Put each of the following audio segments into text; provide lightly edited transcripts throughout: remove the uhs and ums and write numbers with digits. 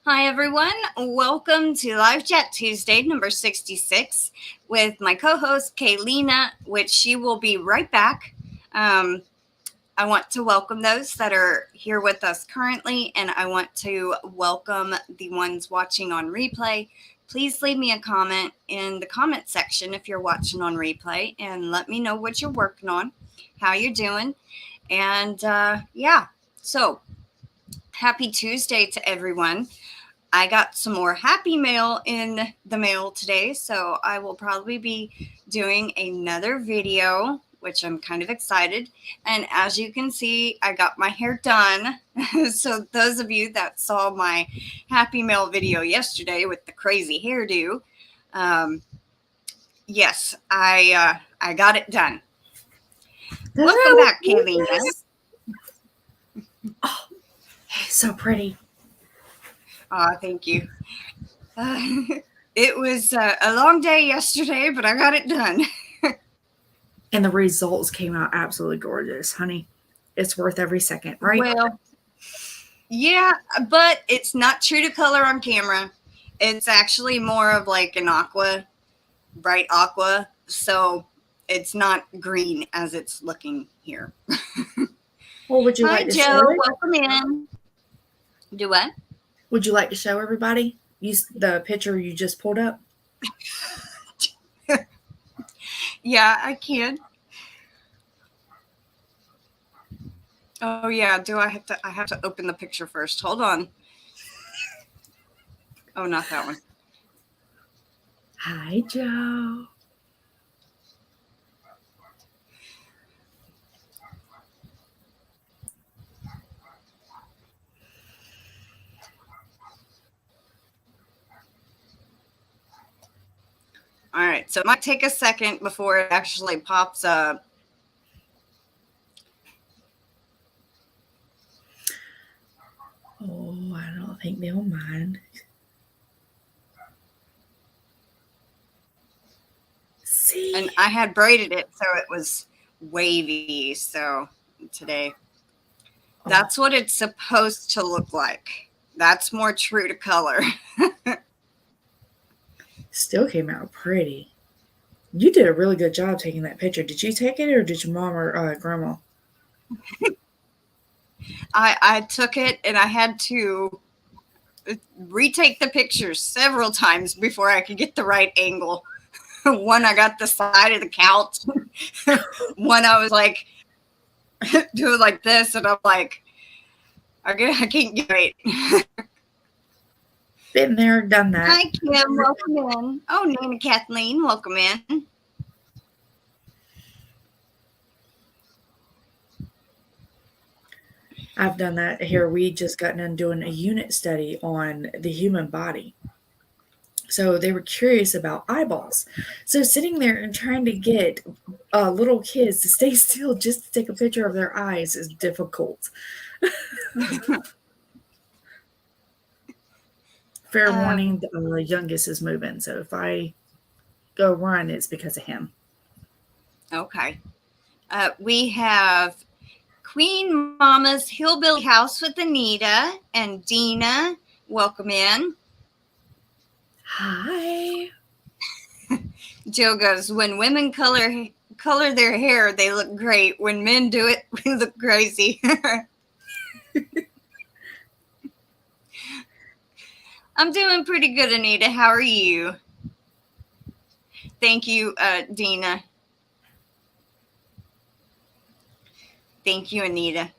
Hi, everyone. Welcome to Live Chat Tuesday, number 66, with my co-host, Kayleena, which she will be right back. I want to welcome those that are here with us currently, and I want to welcome the ones watching on replay. Please leave me a comment in the comment section if you're watching on replay, and let me know what you're working on, how you're doing, and so happy Tuesday to everyone. I got some more happy mail in the mail today, so I will probably be doing another video, which I'm kind of excited. And as you can see, I got my hair done. So those of you that saw my happy mail video yesterday with the crazy hairdo, yes, I got it done. Welcome back, Kayleena. Oh, so pretty. Thank you. It was a long day yesterday, but I got it done. And the results came out absolutely gorgeous, honey. It's worth every second, right? Well, yeah, but it's not true to color on camera. It's actually more of like an aqua, bright aqua. So it's not green as it's looking here. Well, would you like to Joe, show it? welcome in. Do what? Would you like to show everybody? Use the picture you just pulled up. Yeah, I can. Oh yeah, do I have to? I have to open the picture first. Hold on. Oh, not that one. Hi, Joe. All right, so it might take a second before it actually pops up. Oh, I don't think they'll mind. See? And I had braided it so it was wavy. So today, that's what it's supposed to look like. That's more true to color. Still came out pretty. You did a really good job taking that picture. Did you take it or did your mom or grandma? I took it and I had to retake the pictures several times before I could get the right angle. One, I got the side of the couch. One, I was like, doing like this, and I'm like, I can't get it. Been there, done that. Hi, Kim. Welcome in. Oh, Nana Kathleen, welcome in. I've done that here. We just gotten done doing a unit study on the human body. So they were curious about eyeballs. So sitting there and trying to get little kids to stay still just to take a picture of their eyes is difficult. Fair warning, the youngest is moving. So if I go run, it's because of him. Okay. We have Queen Mama's Hillbilly House with Anita and Dina. Welcome in. Hi. Joe goes, when women color their hair, they look great. When men do it, we look crazy. I'm doing pretty good, Anita. How are you? Thank you, Dina. Thank you, Anita.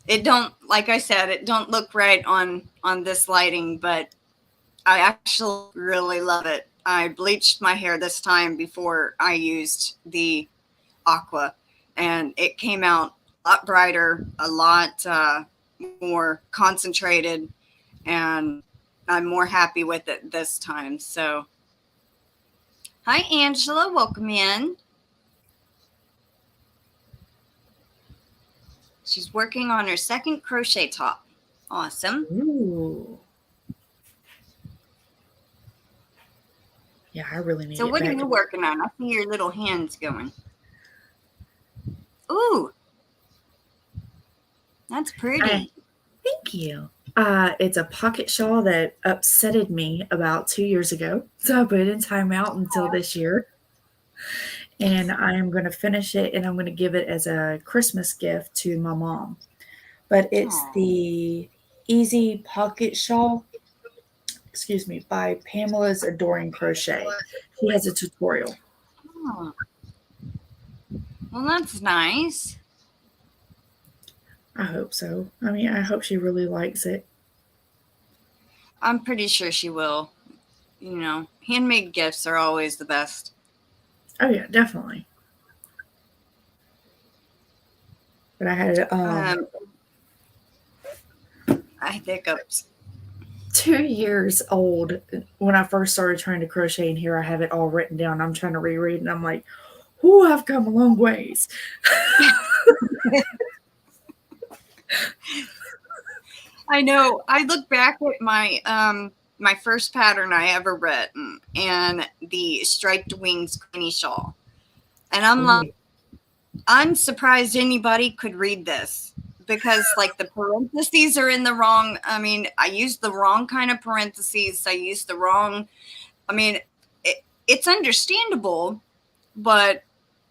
It don't, like I said, it don't look right on this lighting, but I actually really love it. I bleached my hair this time before I used the aqua, and it came out a lot brighter, a lot more concentrated, and I'm more happy with it this time. So, hi, Angela. Welcome in. She's working on her second crochet top. Awesome. Ooh. Yeah, I really need. So what are you working on? I see your little hands going. Ooh, that's pretty. Thank you. It's a pocket shawl that upsetted me about 2 years ago. So I put it in timeout until this year. And I am going to finish it and I'm going to give it as a Christmas gift to my mom. But it's Aw. the Easy Pocket Shawl, excuse me, by Pamela's Adoring Crochet. She has a tutorial. Oh, well, that's nice. I hope so. I mean, I hope she really likes it. I'm pretty sure she will. You know, handmade gifts are always the best. Oh yeah, definitely. But I had I hiccups. 2 years old when I first started trying to crochet, and here I have it all written down. I'm trying to reread, and I'm like, "Ooh, I've come a long ways." I know. I look back at my first pattern I ever written and the striped wings queenie shawl. And I'm like, Ooh. I'm surprised anybody could read this because like the parentheses are in the wrong. I mean, I used the wrong kind of parentheses. I used the wrong. I mean, it's understandable, but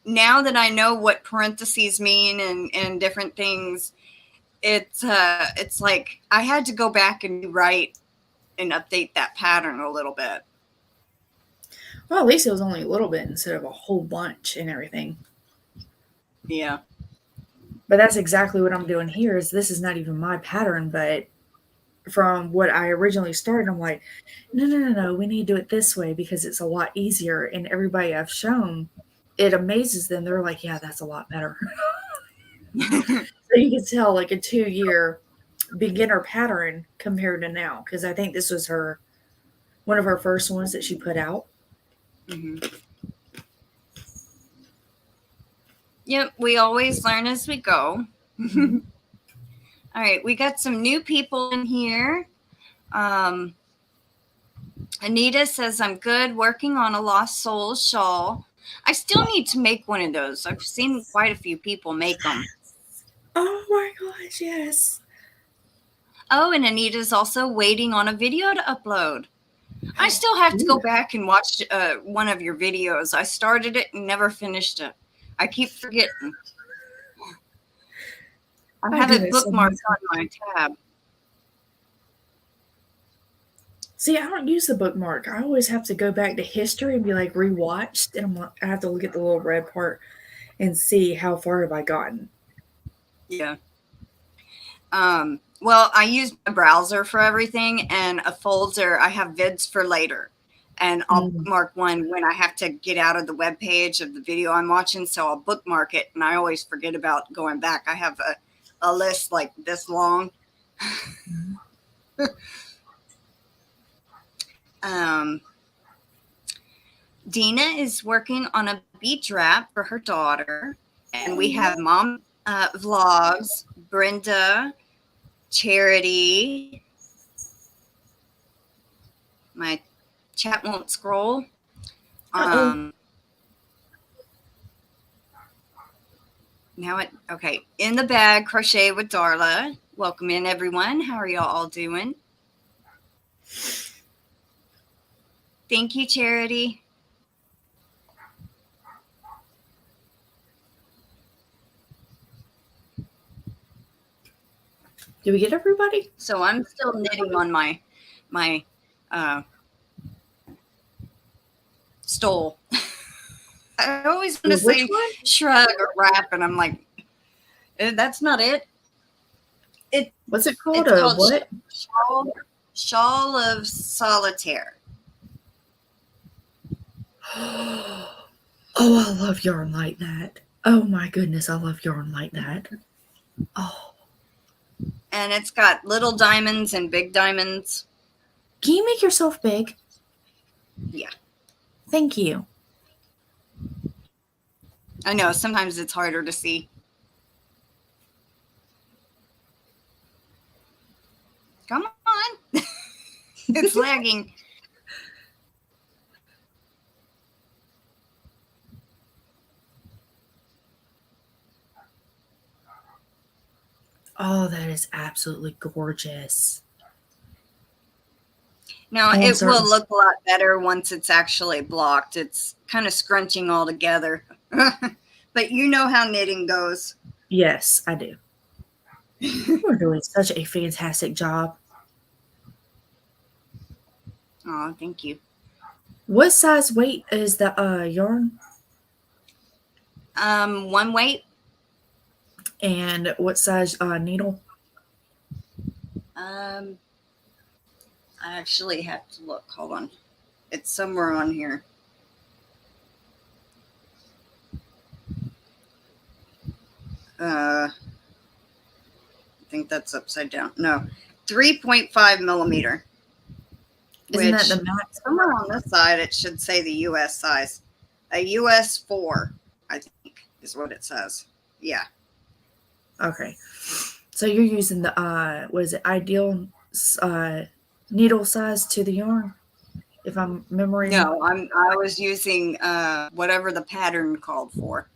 now that I know what parentheses mean and different things, it's like I had to go back and write and update that pattern a little bit. Well, at least it was only a little bit instead of a whole bunch and everything. Yeah. But that's exactly what I'm doing here. Is this is not even my pattern, but from what I originally started, I'm like, no, we need to do it this way because it's a lot easier. And everybody I've shown, it amazes them. They're like, yeah, that's a lot better. So you can tell like a 2 year beginner pattern compared to now. Because I think this was one of her first ones that she put out. Mm-hmm. Yep, we always learn as we go. Mm-hmm. All right, we got some new people in here. Anita says, I'm good working on a Lost Souls shawl. I still need to make one of those. I've seen quite a few people make them. Oh my gosh, yes. Oh, and Anita's also waiting on a video to upload. I still have to go back and watch one of your videos. I started it and never finished it. I keep forgetting. I have it bookmarked on my tab. See, I don't use the bookmark. I always have to go back to history and be like rewatched, and I have to look at the little red part and see how far have I gotten. Yeah. Well, I use my browser for everything, and a folder. I have vids for later, and I'll bookmark one when I have to get out of the web page of the video I'm watching. So I'll bookmark it, and I always forget about going back. I have a list like this long. Dina is working on a beach wrap for her daughter, and we have mom vlogs, Brenda, Charity. My chat won't scroll. Now okay. In the bag, crochet with Darla. Welcome in, everyone. How are y'all all doing? Thank you, Charity. Did we get everybody? So I'm still knitting on my stole. I always want to say shrug or wrap, and I'm like, that's not it. What's it called? It's called what? Shawl of Solitaire. Oh, I love yarn like that. Oh my goodness, I love yarn like that. Oh. And it's got little diamonds and big diamonds. Can you make yourself big? Yeah. Thank you. I know, sometimes it's harder to see. Come on. It's lagging. Oh, that is absolutely gorgeous. No, on it certain. will look a lot better once it's actually blocked. It's kind of scrunching all together. But you know how knitting goes. Yes, I do. You're doing such a fantastic job. Oh, thank you. What size weight is the yarn? One weight. And what size needle? I actually have to look. Hold on. It's somewhere on here. I think that's upside down. No, 3.5 millimeter. Isn't Which that the max? somewhere on this side it should say the U.S. size. A U.S. 4, I think, is what it says. Yeah. Okay. So you're using the what is it? Ideal needle size to the yarn, if I'm memorizing. No, I was using whatever the pattern called for.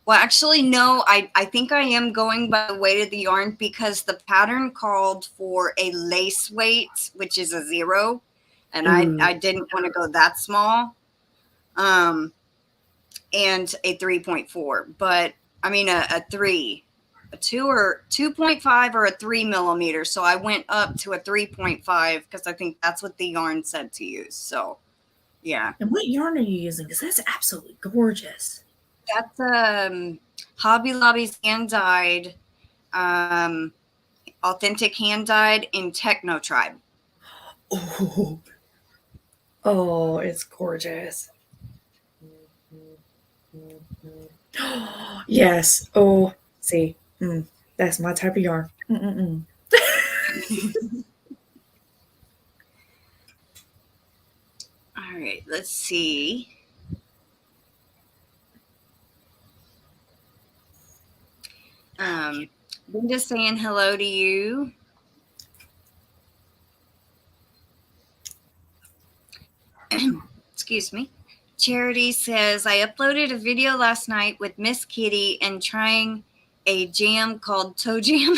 Well, actually, no, I think I am going by the weight of the yarn because the pattern called for a lace weight, which is a 0, and I didn't want to go that small, and a 3.4, but I mean a 3, a 2 or 2.5 or a 3 millimeter. So I went up to a 3.5 because I think that's what the yarn said to use. So yeah. And what yarn are you using? Because that's absolutely gorgeous. That's Hobby Lobby's hand dyed, authentic hand dyed in Techno Tribe. Oh, it's gorgeous. Yes. Oh, see, that's my type of yarn. All right, let's see. I'm just saying hello to you. Excuse me. Charity says, I uploaded a video last night with Miss Kitty and trying a jam called Toe Jam.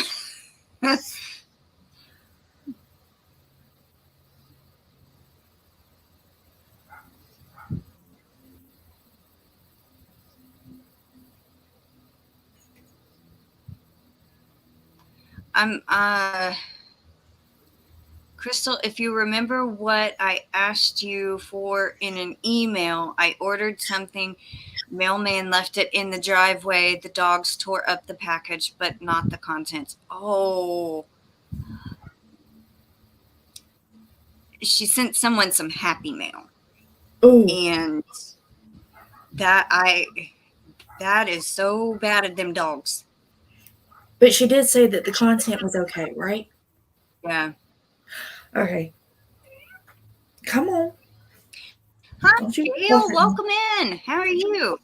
Crystal, if you remember what I asked you for in an email, I ordered something. Mailman left it in the driveway. The dogs tore up the package, but not the contents. Oh. She sent someone some Happy Mail. Oh. And that is so bad at them dogs. But she did say that the content was okay, right? Yeah. Okay. Come on. Hi, Gail. Welcome in. How are you?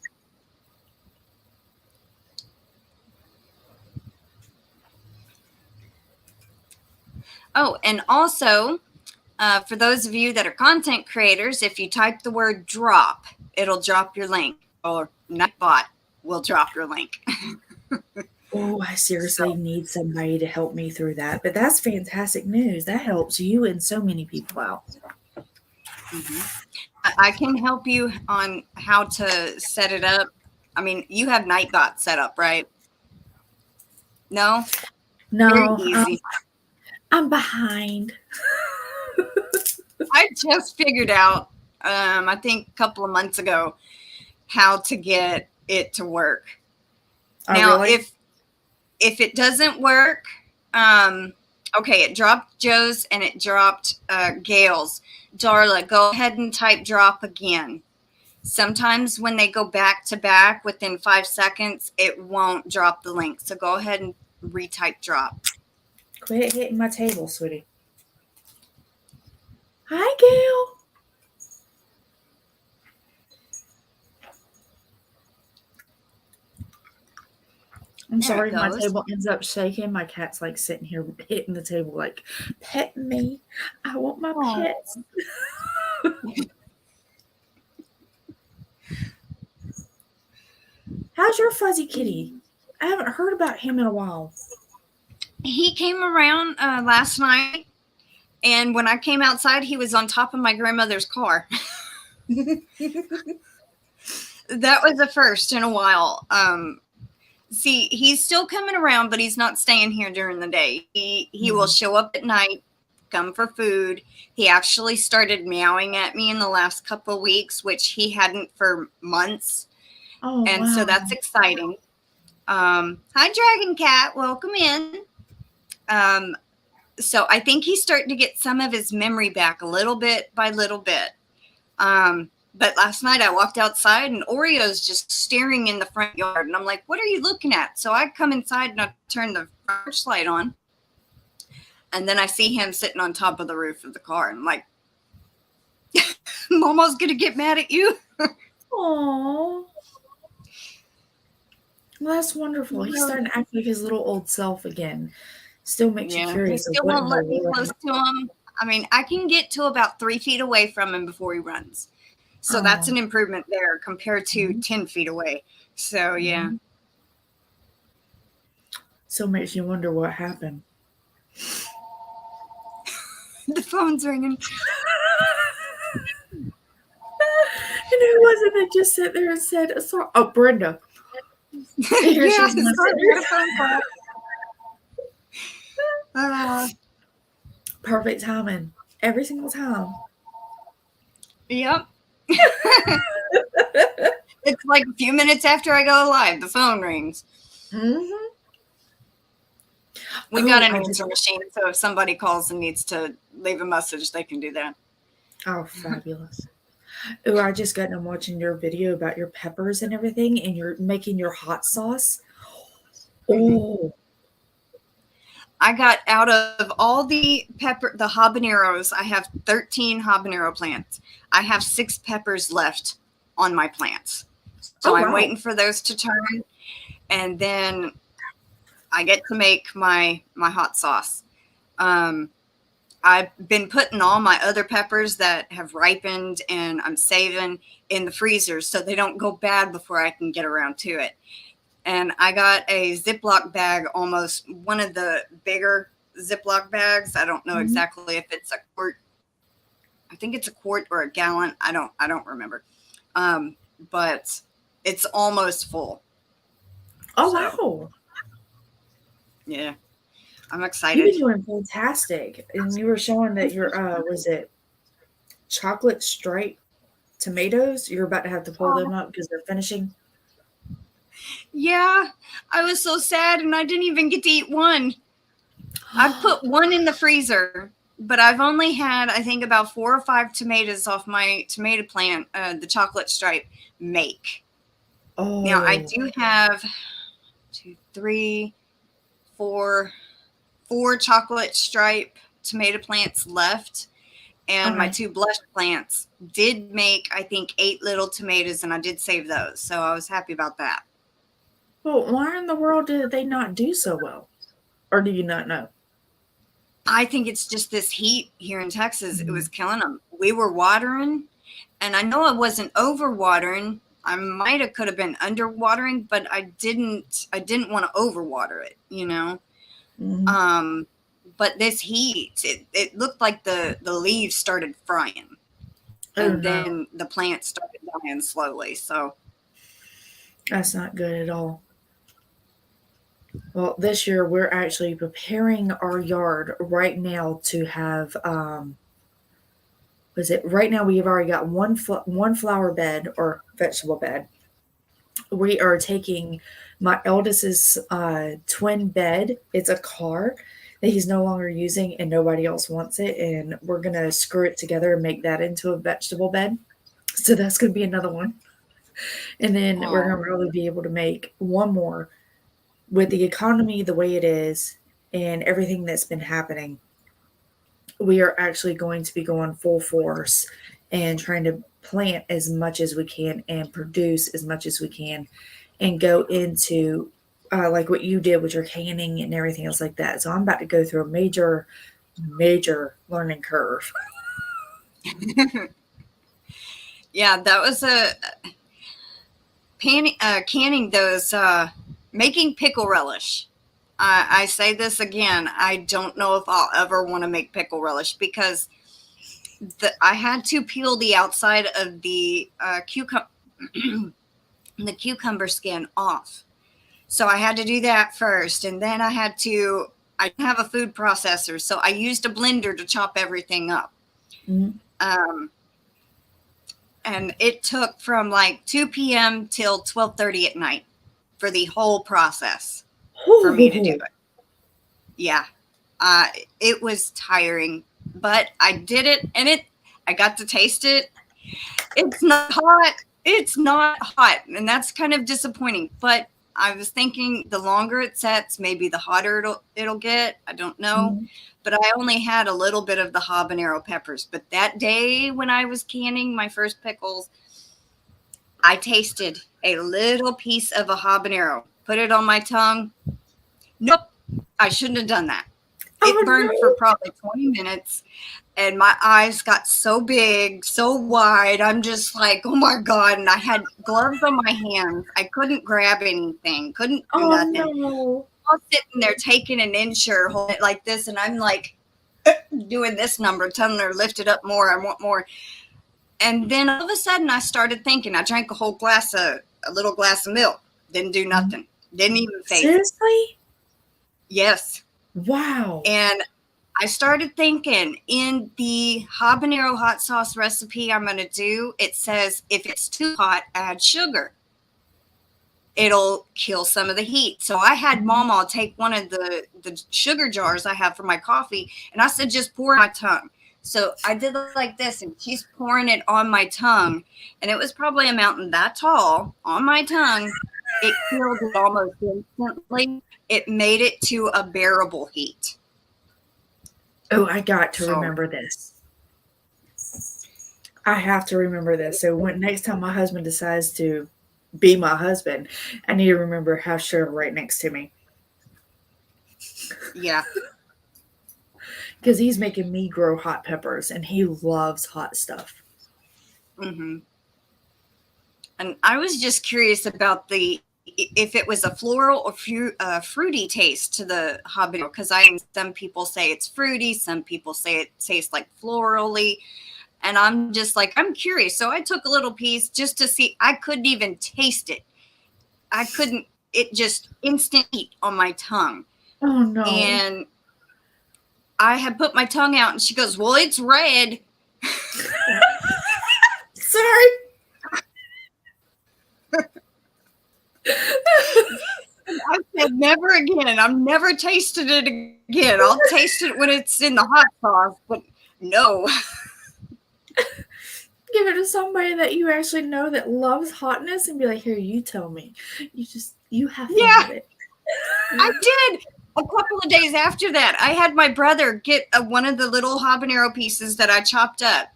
Oh, and also, for those of you that are content creators, if you type the word drop, it'll drop your link, or Nightbot will drop your link. Oh, I seriously need somebody to help me through that. But that's fantastic news. That helps you and so many people out. I can help you on how to set it up. I mean, you have Nightbot set up, right? No? No. Very easy. I'm behind. I just figured out, I think a couple of months ago, how to get it to work. Now, really? if it doesn't work, okay, it dropped Joe's and it dropped Gail's. Darla, go ahead and type drop again. Sometimes when they go back to back within 5 seconds, it won't drop the link. So go ahead and retype drop. Quit hitting my table, sweetie. Hi, Gail. I'm sorry if my table ends up shaking. My cat's like sitting here hitting the table like, pet me. I want my pets. How's your fuzzy kitty? I haven't heard about him in a while. He came around last night, And when I came outside, he was on top of my grandmother's car. That was the first in a while. See, he's still coming around, but he's not staying here during the day. He will show up at night, come for food. He actually started meowing at me in the last couple of weeks, which he hadn't for months. Oh, and wow. so that's exciting. Hi, Dragon Cat. Welcome in. So I think he's starting to get some of his memory back a little bit by little bit. But last night I walked outside and Oreo's just staring in the front yard. And I'm like, what are you looking at? So I come inside and I turn the porch light on. And then I see him sitting on top of the roof of the car. And I'm like, Momo's going to get mad at you. Aww. Well, that's wonderful. He's starting to act like his little old self again. Still makes you curious. He still won't let me close to him. I mean, I can get to about 3 feet away from him before he runs. So that's an improvement there compared to 10 feet away. So, yeah. So makes you wonder what happened. The phone's ringing. And who was it that just sat there and said, oh, Brenda. Here Yeah, she's phone call. Perfect timing. Every single time. Yep. It's like a few minutes after I go live, the phone rings. Mm-hmm. We've got an answer machine, so if somebody calls and needs to leave a message, they can do that. Oh, fabulous. Oh, I just got done watching your video about your peppers and everything, and you're making your hot sauce. Oh. I got out of all the habaneros, I have 13 habanero plants. I have 6 peppers left on my plants. So I'm waiting for those to turn. And then I get to make my hot sauce. I've been putting all my other peppers that have ripened and I'm saving in the freezer so they don't go bad before I can get around to it. And I got a Ziploc bag, almost one of the bigger Ziploc bags. I don't know exactly if it's a quart. I think it's a quart or a gallon. I don't remember. But it's almost full. Oh, wow. Yeah. I'm excited. You've been doing fantastic. And you were showing that your, was it chocolate stripe tomatoes? You're about to have to pull them up because they're finishing. Yeah, I was so sad and I didn't even get to eat one. I put one in the freezer, but I've only had, I think, about 4 or 5 tomatoes off my tomato plant, the chocolate stripe make. Oh. Now, I do have 2, 3, 4 chocolate stripe tomato plants left. And my 2 blush plants did make, I think, 8 little tomatoes, and I did save those. So I was happy about that. Well, why in the world did they not do so well? Or do you not know? I think it's just this heat here in Texas. It was killing them. We were watering, and I know I wasn't over watering. I could have been under watering, but I didn't want to overwater it, you know? But this heat, it looked like the leaves started frying. And then the plants started dying slowly. So that's not good at all. Well, this year we're actually preparing our yard right now to have, right now we've already got one flower bed or vegetable bed. We are taking my eldest's twin bed. It's a car that he's no longer using and nobody else wants it. And we're going to screw it together and make that into a vegetable bed. So that's going to be another one. And then we're going to really be able to make one more. With the economy the way it is and everything that's been happening, we are actually going to be going full force and trying to plant as much as we can and produce as much as we can and go into like what you did with your canning and everything else like that. So I'm about to go through a major learning curve. Yeah, that was canning those, making pickle relish I say this again. I don't know if I'll ever want to make pickle relish because I had to peel the outside of the the cucumber skin off. So I had to do that first, and then I didn't have a food processor, so I used a blender to chop everything up. Mm-hmm. And it took from like 2 p.m. till 12:30 at night for the whole process for me to do it. Yeah. It was tiring, but I did it, and I got to taste it. It's not hot. It's not hot, and that's kind of disappointing. But I was thinking the longer it sets, maybe the hotter it'll get. I don't know. Mm-hmm. But I only had a little bit of the habanero peppers. But that day when I was canning my first pickles, I tasted a little piece of a habanero. Put it on my tongue. Nope, I shouldn't have done that. It burned for probably 20 minutes. And my eyes got so big, so wide. I'm just like, oh my God. And I had gloves on my hands. I couldn't grab anything, couldn't do nothing. No. I was sitting there taking an insure, holding it like this. And I'm like doing this number, telling her, lift it up more. I want more. And then all of a sudden I started thinking, I drank a little glass of milk. Didn't do nothing. Didn't even phase it. Seriously? Yes. Wow. And I started thinking, in the habanero hot sauce recipe I'm going to do, it says if it's too hot, add sugar. It'll kill some of the heat. So I had Mama take one of the sugar jars I have for my coffee, and I said, just pour it on my tongue. So I did it like this, and she's pouring it on my tongue, and it was probably a mountain that tall on my tongue. It killed it almost instantly. It made it to a bearable heat. Oh, I got to remember this. I have to remember this. So next time my husband decides to be my husband, I need to remember have sugar right next to me. Yeah. Because he's making me grow hot peppers, and he loves hot stuff. Mm-hmm. And I was just curious about if it was a floral or fruity taste to the habanero, because some people say it's fruity, some people say it tastes like florally, and I'm just like, I'm curious. So I took a little piece just to see. I couldn't even taste it. It just instant heat on my tongue. Oh no. And I had put my tongue out, and she goes, well, it's red. Sorry. I said, never again. I've never tasted it again. I'll taste it when it's in the hot sauce, but no. Give it to somebody that you actually know that loves hotness and be like, here, you tell me. You have fun with it. I did. A couple of days after that, I had my brother get one of the little habanero pieces that I chopped up.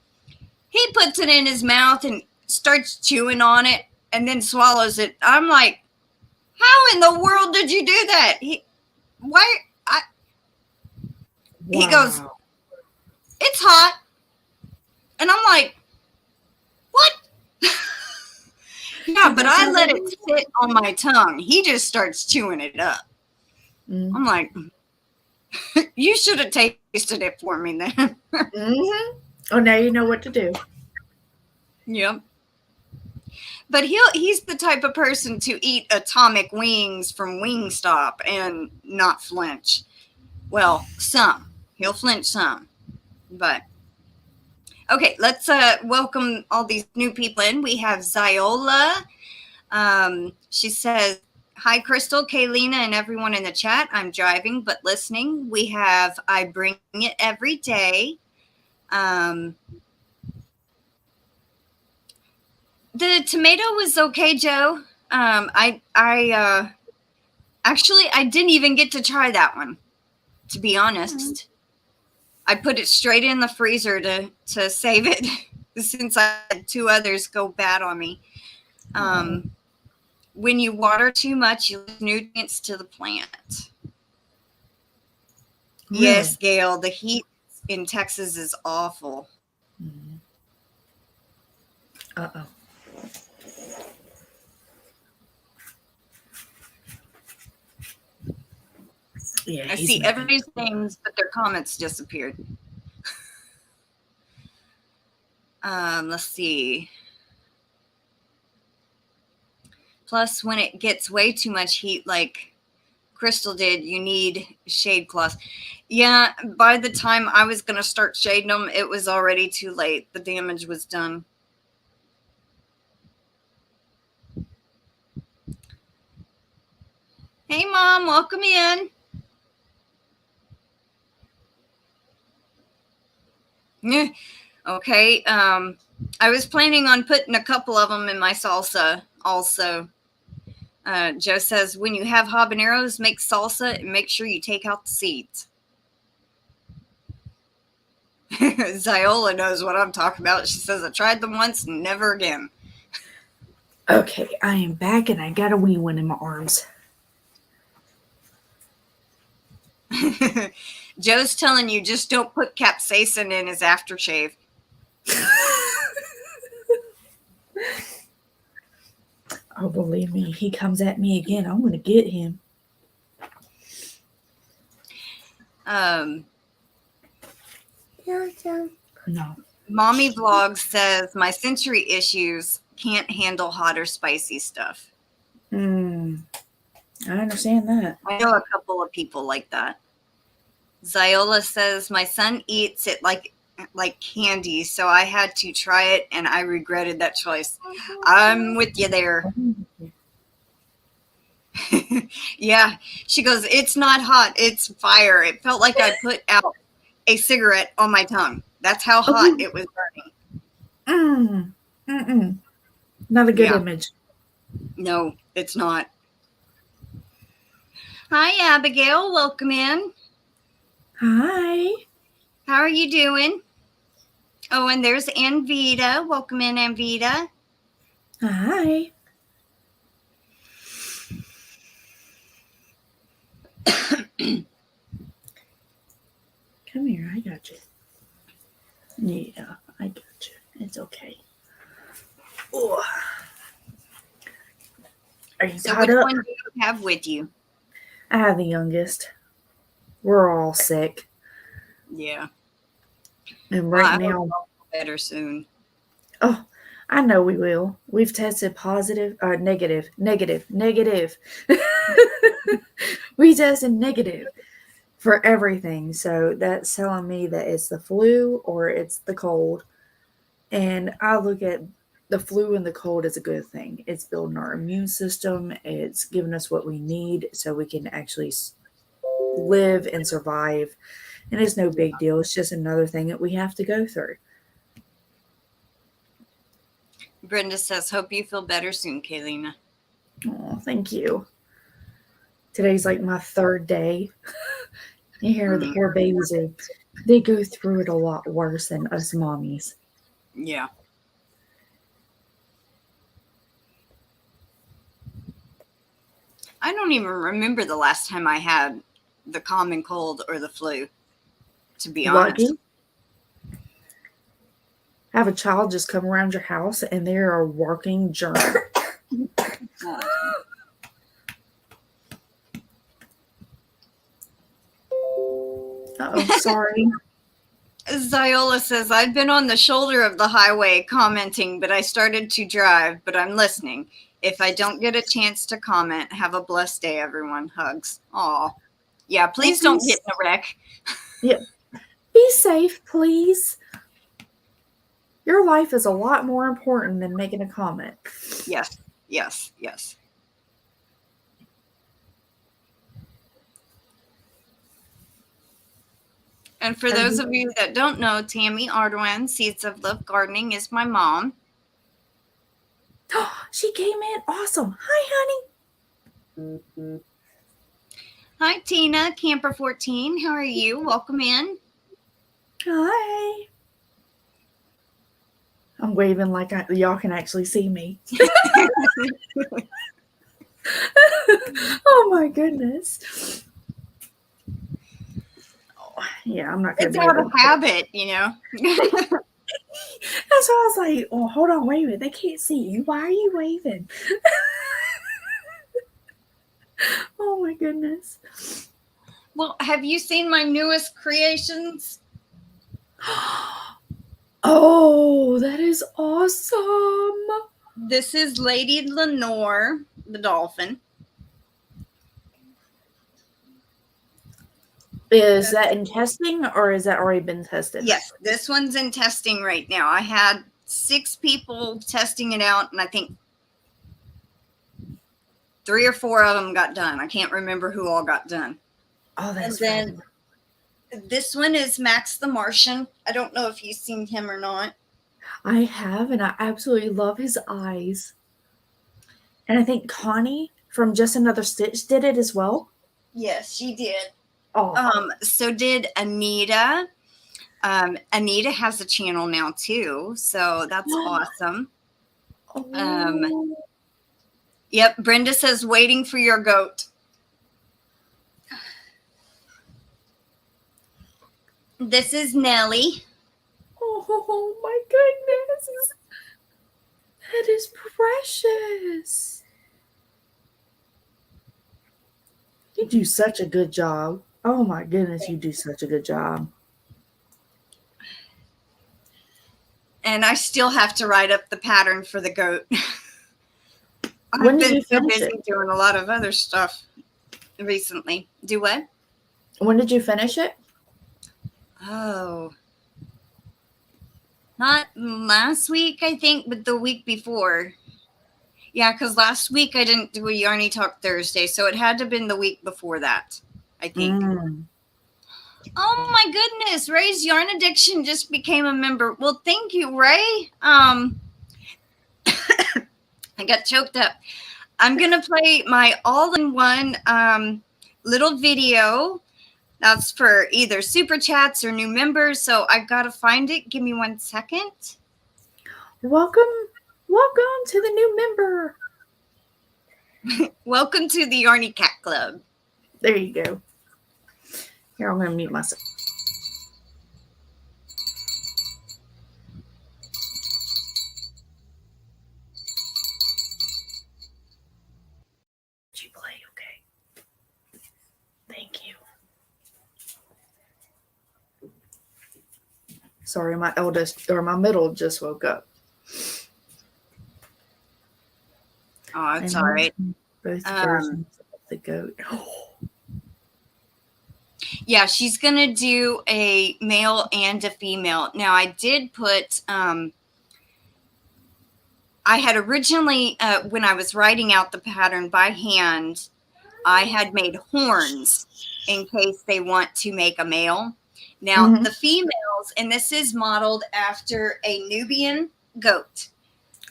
He puts it in his mouth and starts chewing on it and then swallows it. I'm like, how in the world did you do that? He goes, it's hot. And I'm like, what? Yeah, but I let it sit on my tongue. He just starts chewing it up. Mm. I'm like, you should have tasted it for me then. Mm-hmm. Oh, now you know what to do. Yep. But he's the type of person to eat atomic wings from Wingstop and not flinch. Well, some. He'll flinch some. But, okay, let's welcome all these new people in. We have Ziola. She says, hi, Crystal, Kayleena, and everyone in the chat. I'm driving but listening. We have I Bring It Every Day. The tomato was okay, Joe. I didn't even get to try that one, to be honest. Mm-hmm. I put it straight in the freezer to save it since I had two others go bad on me. When you water too much, you lose nutrients to the plant. Really? Yes, Gail, the heat in Texas is awful. Mm-hmm. Uh-oh. Yeah, I he's see mad. everybody's names, but their comments disappeared. Let's see. Plus, when it gets way too much heat, like Crystal did, you need shade cloths. Yeah, by the time I was going to start shading them, it was already too late. The damage was done. Hey, Mom, welcome in. Yeah. Okay. I was planning on putting a couple of them in my salsa also. Joe says, when you have habaneros, make salsa and make sure you take out the seeds. Ziola knows what I'm talking about. She says, I tried them once, never again. Okay, I am back and I got a wee one in my arms. Joe's telling you, just don't put capsaicin in his aftershave. Oh, believe me, he comes at me again. I'm going to get him. No. Mommy Vlog says, my sensory issues can't handle hot or spicy stuff. I understand that. I know a couple of people like that. Ziola says, my son eats it like candy, so I had to try it and I regretted that choice. I'm with you there. Yeah, she goes, it's not hot, it's fire. It felt like I put out a cigarette on my tongue. That's how hot it was burning. Not a good image. No, it's not. Hi, Abigail. Welcome in. Hi. How are you doing? Oh, and there's Anvita. Welcome in, Anvita. Hi. Come here, I got you. Yeah, I got you. It's okay. Oh. Are you so caught which up? one do you have with you? I have the youngest. We're all sick. Yeah. And right now, I'll better soon. Oh, I know we will. We've tested negative. We tested negative for everything. So that's telling me that it's the flu or it's the cold. And I look at the flu and the cold as a good thing. It's building our immune system. It's giving us what we need so we can actually live and survive. And it's no big deal. It's just another thing that we have to go through. Brenda says, hope you feel better soon, Kayleena. Oh, thank you. Today's like my third day. You hear the poor babies, they go through it a lot worse than us mommies. Yeah. I don't even remember the last time I had the common cold or the flu, to be honest. Lucky. Have a child just come around your house and they're a walking germ. Uh-oh, sorry. Ziola says, I've been on the shoulder of the highway commenting, but I started to drive, but I'm listening. If I don't get a chance to comment, have a blessed day, everyone. Hugs. Aw. Yeah, please don't get in a wreck. Yeah. Be safe, please. Your life is a lot more important than making a comment. Yes, yes, yes. And for those of you that don't know, Tammy Ardoin, Seeds of Love Gardening, is my mom. She came in. Awesome. Hi, honey. Hi, Tina, Camper 14. How are you? Welcome in. Hi. I'm waving like y'all can actually see me. Oh, my goodness. Yeah, I'm not going to It's out of habit, you know. That's why I was like, oh, hold on, wait a minute. They can't see you. Why are you waving? Oh, my goodness. Well, have you seen my newest creations? Oh, that is awesome. This is Lady Lenore, the dolphin. Is that in testing or has that already been tested? Yes, this one's in testing right now. I had 6 people testing it out, and I think 3 or 4 of them got done. I can't remember who all got done. Oh, that's And fun. then this one is Max the Martian. I don't know if you've seen him or not. I have, and I absolutely love his eyes. And I think Connie from Just Another Stitch did it as well. Yes, she did. Oh, So did Anita. Anita has a channel now too, so that's awesome. oh. Yep, Brenda says waiting for your goat. This is Nellie. Oh my goodness. That is precious. You do such a good job. Oh my goodness, you do such a good job. And I still have to write up the pattern for the goat. When I've did been you so finish busy it? doing a lot of other stuff recently. Do what? When did you finish it? Oh, not last week, I think, but the week before. Yeah, because last week I didn't do a Yarny Talk Thursday, so it had to have been the week before that, I think. Oh my goodness, Ray's Yarn Addiction just became a member. Well, thank you, Ray. I got choked up. I'm gonna play my all-in-one little video. That's for either super chats or new members. So I gotta find it. Give me 1 second. Welcome to the new member. Welcome to the Yarny Cat Club. There you go. Here, I'm going to mute myself. Did you play? Okay. Thank you. Sorry, my middle just woke up. Oh, it's all right. Both versions of the goat. Yeah, she's gonna do a male and a female. Now, I did put. I had originally, when I was writing out the pattern by hand, I had made horns in case they want to make a male. Now, the females, and this is modeled after a Nubian goat.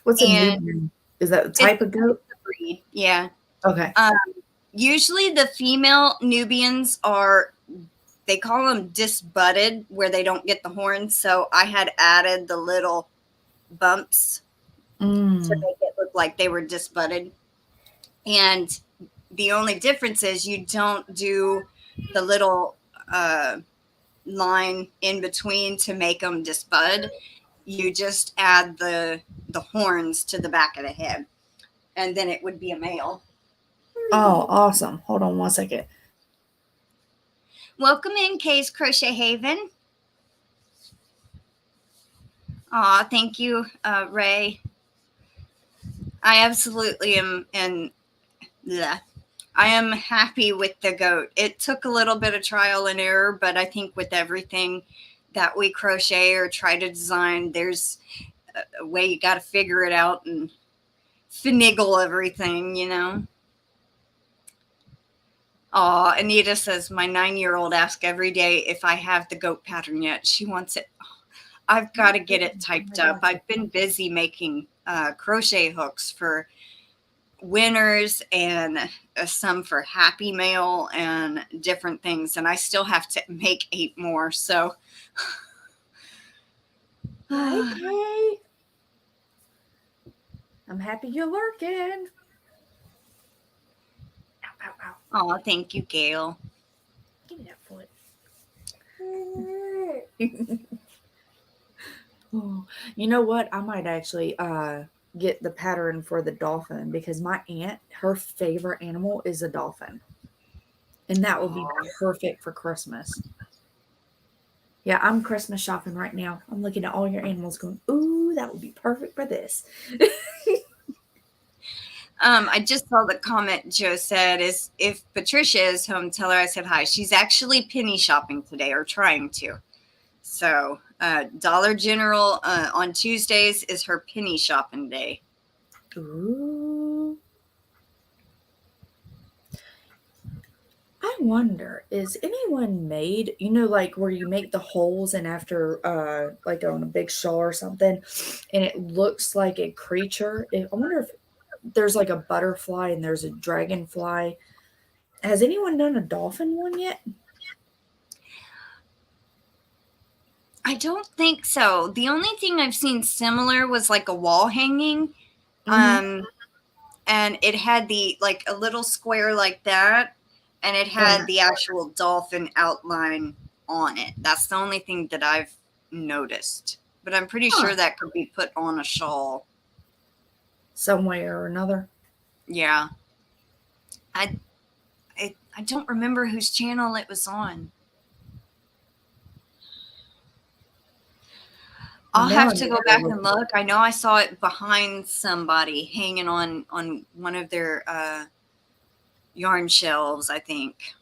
What's a Nubian? Is that the type of goat? Breed, yeah. Okay. Usually the female Nubians are, they call them disbudded, where they don't get the horns. So I had added the little bumps to make it look like they were disbudded. And the only difference is you don't do the little line in between to make them disbud. You just add the horns to the back of the head, and then it would be a male. Oh, awesome. Hold on 1 second. Welcome in, Kay's Crochet Haven. Aw, thank you, Ray. I absolutely am, and I am happy with the goat. It took a little bit of trial and error, but I think with everything that we crochet or try to design, there's a way you got to figure it out and finagle everything, you know. Oh, Anita says, my 9-year-old asks every day if I have the goat pattern yet. She wants it. I've got to get it typed up. I've been busy making crochet hooks for winners and some for Happy Mail and different things. And I still have to make 8 more. So. Okay. I'm happy you're lurking. Ow, ow, ow. Oh, thank you, Gail. Give me that foot. Oh, you know what? I might actually get the pattern for the dolphin because my aunt, her favorite animal is a dolphin. And that would be perfect for Christmas. Yeah, I'm Christmas shopping right now. I'm looking at all your animals going, ooh, that would be perfect for this. I just saw the comment Joe said is, if Patricia is home, tell her I said hi. She's actually penny shopping today, or trying to. So Dollar General on Tuesdays is her penny shopping day. Ooh. I wonder, is anyone made, like where you make the holes and after, like on a big shawl or something, and it looks like a creature? I wonder if there's like a butterfly and there's a dragonfly. Has anyone done a dolphin one yet? I don't think so. The only thing I've seen similar was like a wall hanging. And it had like a little square like that, and it had the actual dolphin outline on it. That's the only thing that I've noticed. But I'm pretty sure that could be put on a shawl. Some way or another. Yeah. I don't remember whose channel it was on. I'll have to go back and look. I know I saw it behind somebody hanging on one of their yarn shelves, I think.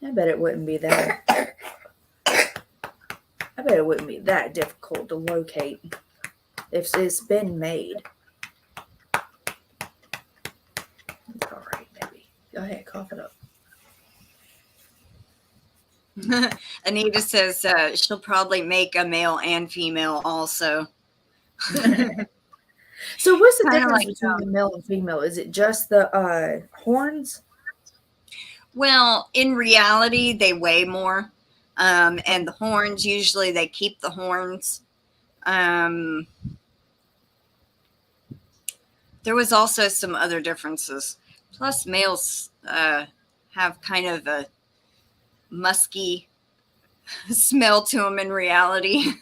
I bet it wouldn't be that. I bet it wouldn't be that difficult to locate if it's been made. All right, baby. Go ahead, cough it up. Anita says she'll probably make a male and female also. So what's the difference between the male and female? Is it just the horns? Well, in reality, they weigh more. And the horns, usually they keep the horns. There was also some other differences. Plus, males have kind of a musky smell to them in reality.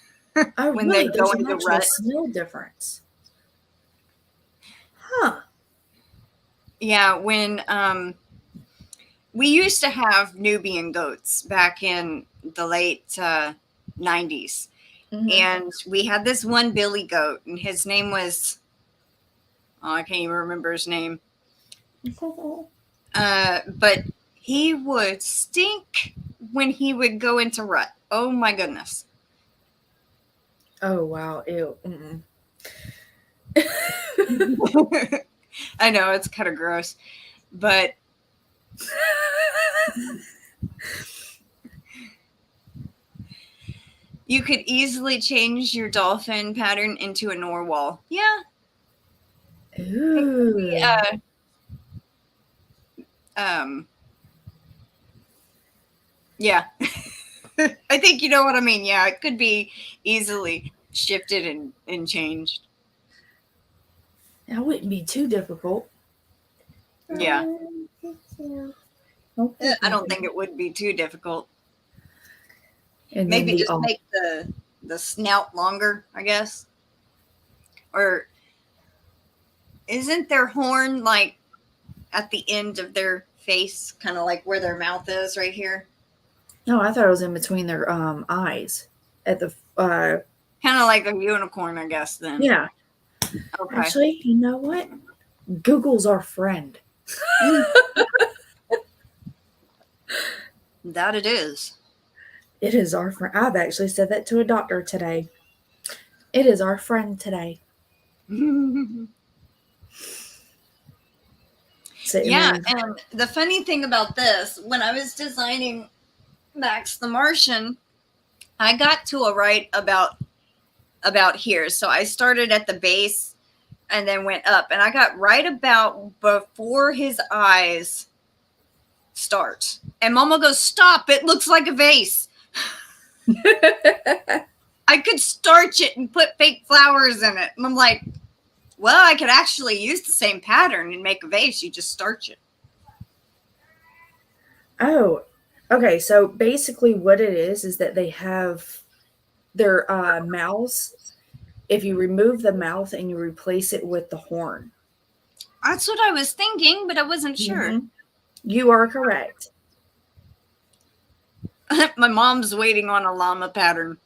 When they go into the rut. Smell difference. Huh. Yeah, when we used to have Nubian goats back in the late 90s. And we had this one Billy goat, and his name was, I can't even remember his name. But he would stink when he would go into rut. Oh my goodness. Oh wow. Ew. I know, it's kind of gross, but you could easily change your dolphin pattern into a narwhal. Yeah. Ooh. Yeah. I think you know what I mean. Yeah, it could be easily shifted and changed. That wouldn't be too difficult. Yeah. I don't think it would be too difficult. And maybe just make the snout longer, I guess. Or isn't their horn like at the end of their face, kind of like where their mouth is right here? No, I thought it was in between their eyes at the kind of like a unicorn, I guess, then. Yeah. Okay. Actually, you know what? Google's our friend. That it is. It is our friend. I've actually said that to a doctor today. It is our friend today. Yeah, and the funny thing about this, when I was designing Max the Martian, I got to a right about here. So I started at the base and then went up, and I got right about before his eyes start. And Mama goes, "Stop, it looks like a vase." I could starch it and put fake flowers in it. And I'm like, well, I could actually use the same pattern and make a vase. You just starch it. Oh, okay. So basically what it is that they have their mouths. If you remove the mouth and you replace it with the horn. That's what I was thinking, but I wasn't sure. Mm-hmm. You are correct. My mom's waiting on a llama pattern.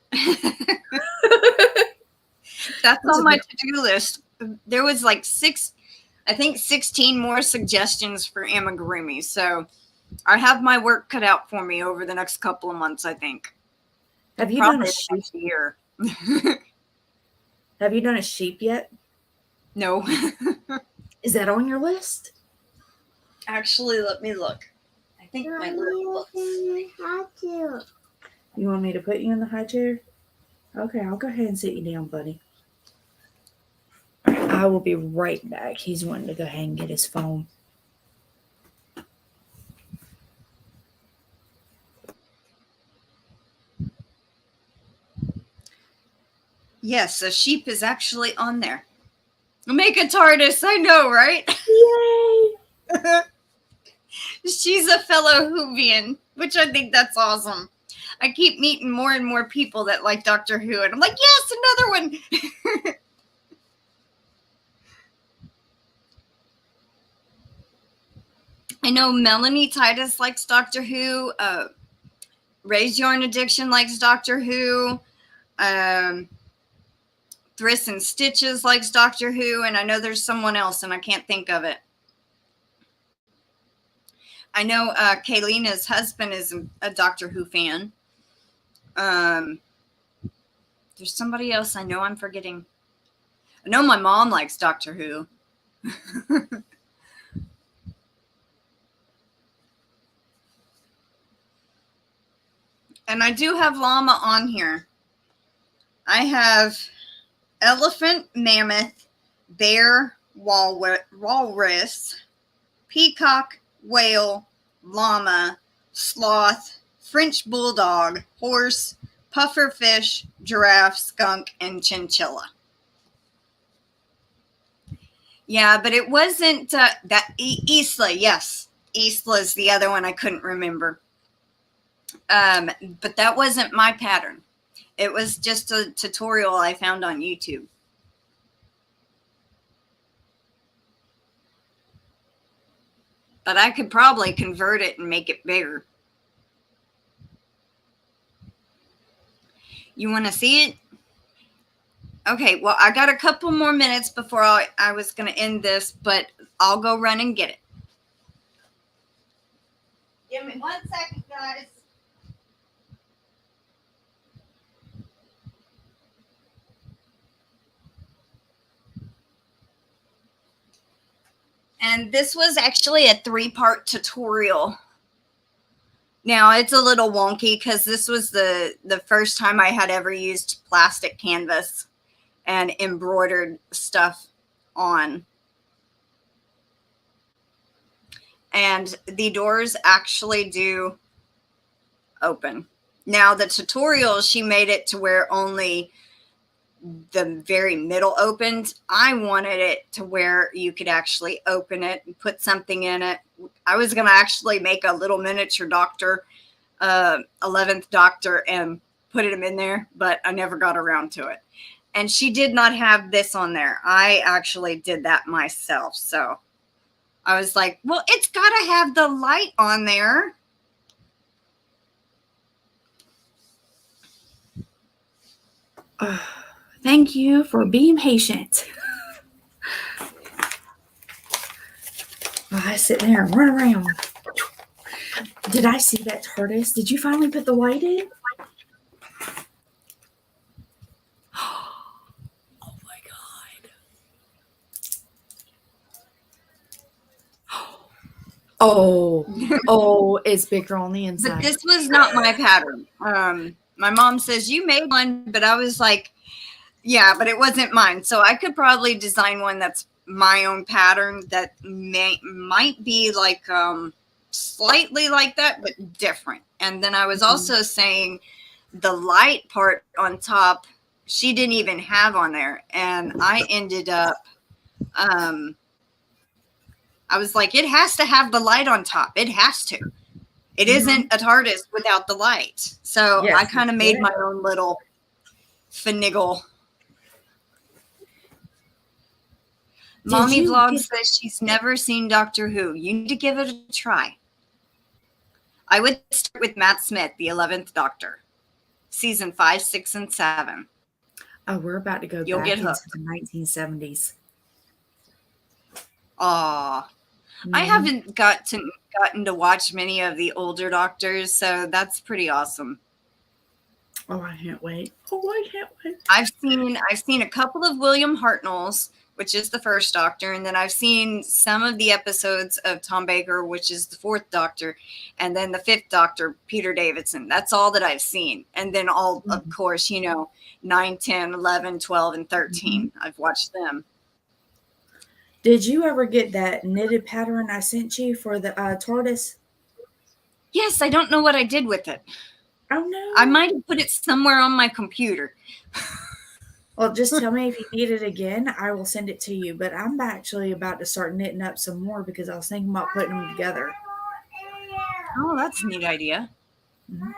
That's on my to-do list. There was like 16 more suggestions for amigurumi. So I have my work cut out for me over the next couple of months, I think. Have you Probably done a sheep? Year. Have you done a sheep yet? No. Is that on your list? Actually, let me look. I think my little books. You want me to put you in the high chair? Okay, I'll go ahead and sit you down, buddy. I will be right back. He's wanting to go ahead and get his phone. Yes, a sheep is actually on there. Make a TARDIS, I know, right? Yay! She's a fellow Whovian, which I think that's awesome. I keep meeting more and more people that like Doctor Who, and I'm like, yes, another one. I know Melanie Titus likes Doctor Who. Ray's Yarn Addiction likes Doctor Who. Thriss and Stitches likes Doctor Who, and I know there's someone else, and I can't think of it. I know Kayleena's husband is a Doctor Who fan. There's somebody else I know I'm forgetting. I know my mom likes Doctor Who. And I do have llama on here. I have elephant, mammoth, bear, walrus, peacock, whale, llama, sloth, French bulldog, horse, pufferfish, giraffe, skunk, and chinchilla. Yeah, but it wasn't that Isla. Yes, Isla is the other one I couldn't remember. But that wasn't my pattern. It was just a tutorial I found on YouTube. But I could probably convert it and make it bigger. You want to see it? Okay, well, I got a couple more minutes before I was going to end this, but I'll go run and get it. Give me 1 second, guys. And this was actually a 3-part tutorial. Now, it's a little wonky because this was the first time I had ever used plastic canvas and embroidered stuff on. And the doors actually do open. Now, the tutorial, she made it to where only the very middle opened. I wanted it to where you could actually open it and put something in it. I was going to actually make a little miniature doctor, 11th Doctor, and put him in there, but I never got around to it. And she did not have this on there. I actually did that myself. So I was like, well, it's got to have the light on there. Thank you for being patient. I sit there and run around. Did I see that TARDIS? Did you finally put the light in? Oh my God. Oh, it's bigger on the inside. But this was not my pattern. My mom says, you made one, but I was like, yeah, but it wasn't mine. So I could probably design one that's my own pattern that might be like slightly like that, but different. And then I was also saying the light part on top, she didn't even have on there. And I ended up, I was like, it has to have the light on top. It has to. It isn't a TARDIS without the light. So yes, I kind of made my own little finagle. Mommy Vlog says she's never seen Doctor Who. You need to give it a try. I would start with Matt Smith, the 11th Doctor. Season 5, 6, and 7. Oh, we're about to go You'll back get into hooked. the 1970s. Aw. I haven't gotten to watch many of the older Doctors, so that's pretty awesome. Oh, I can't wait. Oh, I can't wait. I've seen a couple of William Hartnell's, which is the first Doctor, and then I've seen some of the episodes of Tom Baker, which is the 4th Doctor, and then the 5th Doctor, Peter Davison. That's all that I've seen. And then all, of course, 9, 10, 11, 12, and 13. I've watched them. Did you ever get that knitted pattern I sent you for the TARDIS? Yes, I don't know what I did with it. Oh, no. I might have put it somewhere on my computer. Well, just tell me if you need it again. I will send it to you. But I'm actually about to start knitting up some more because I was thinking about putting them together. Oh, that's a neat idea. Mm-hmm.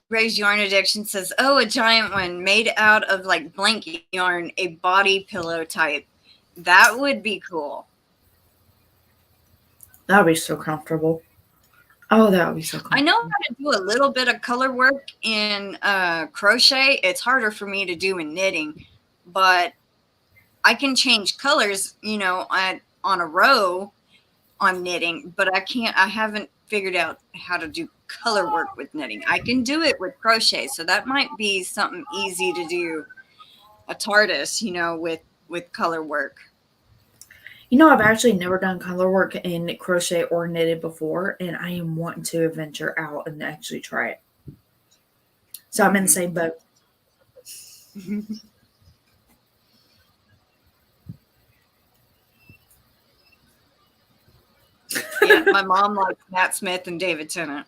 Ray's Yarn Addiction says, oh, a giant one made out of like blanket yarn, a body pillow type. That would be cool. That would be so comfortable. Oh, that would be so comfortable. I know how to do a little bit of color work in crochet. It's harder for me to do in knitting, but I can change colors, on a row on knitting, but I haven't figured out how to do color work with knitting. I can do it with crochet, so that might be something easy to do. A TARDIS, with color work. I've actually never done color work in crochet or knitted before, and I am wanting to venture out and actually try it. So I'm in the same boat. Yeah, my mom likes Matt Smith and David Tennant.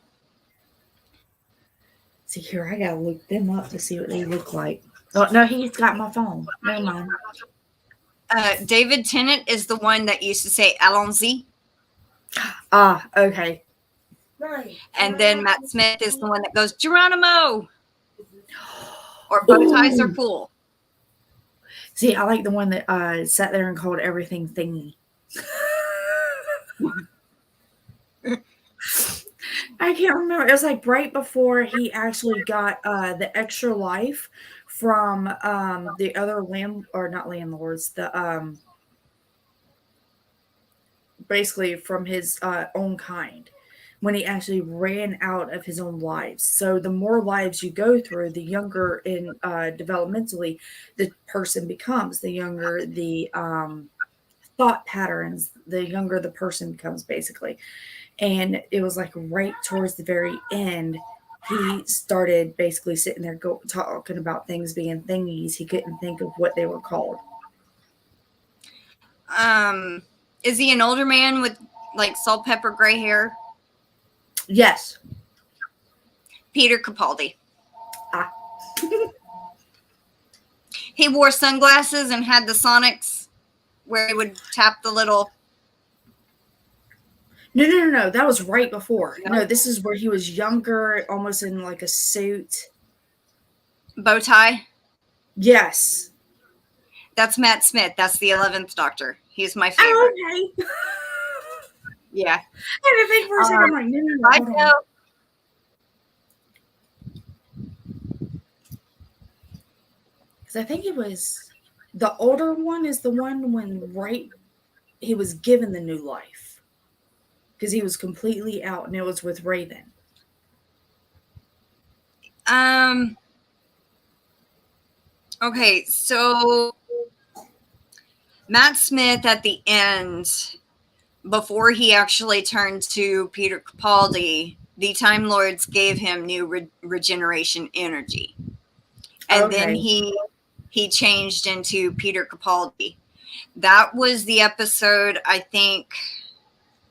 See, here, I gotta look them up to see what they look like. Oh, no, he's got my phone. Never mind. David Tennant is the one that used to say allons-y. Ah, okay. Right. And then Matt Smith is the one that goes, Geronimo! Or bow ties are cool. See, I like the one that sat there and called everything thingy. I can't remember. It was like right before he actually got the extra life from the other not landlords, the basically from his own kind, when he actually ran out of his own lives. So the more lives you go through, the younger in developmentally the person becomes, the younger the thought patterns, the younger the person becomes, basically. And it was like right towards the very end, he started basically sitting there talking about things being thingies. He couldn't think of what they were called. Is he an older man with like salt, pepper, gray hair? Yes. Peter Capaldi. Ah. He wore sunglasses and had the Sonics where he would tap the little... No. That was right before. No, this is where he was younger, almost in like a suit. Bow tie? Yes. That's Matt Smith. That's the 11th Doctor. He's my favorite. Oh, okay. Yeah. I didn't think for a second. I'm like, no. I know. Because I think it was the older one is the one when he was given the new life. Because he was completely out, and it was with Raven. Okay, so Matt Smith at the end, before he actually turned to Peter Capaldi, the Time Lords gave him new regeneration energy. And then he changed into Peter Capaldi. That was the episode, I think,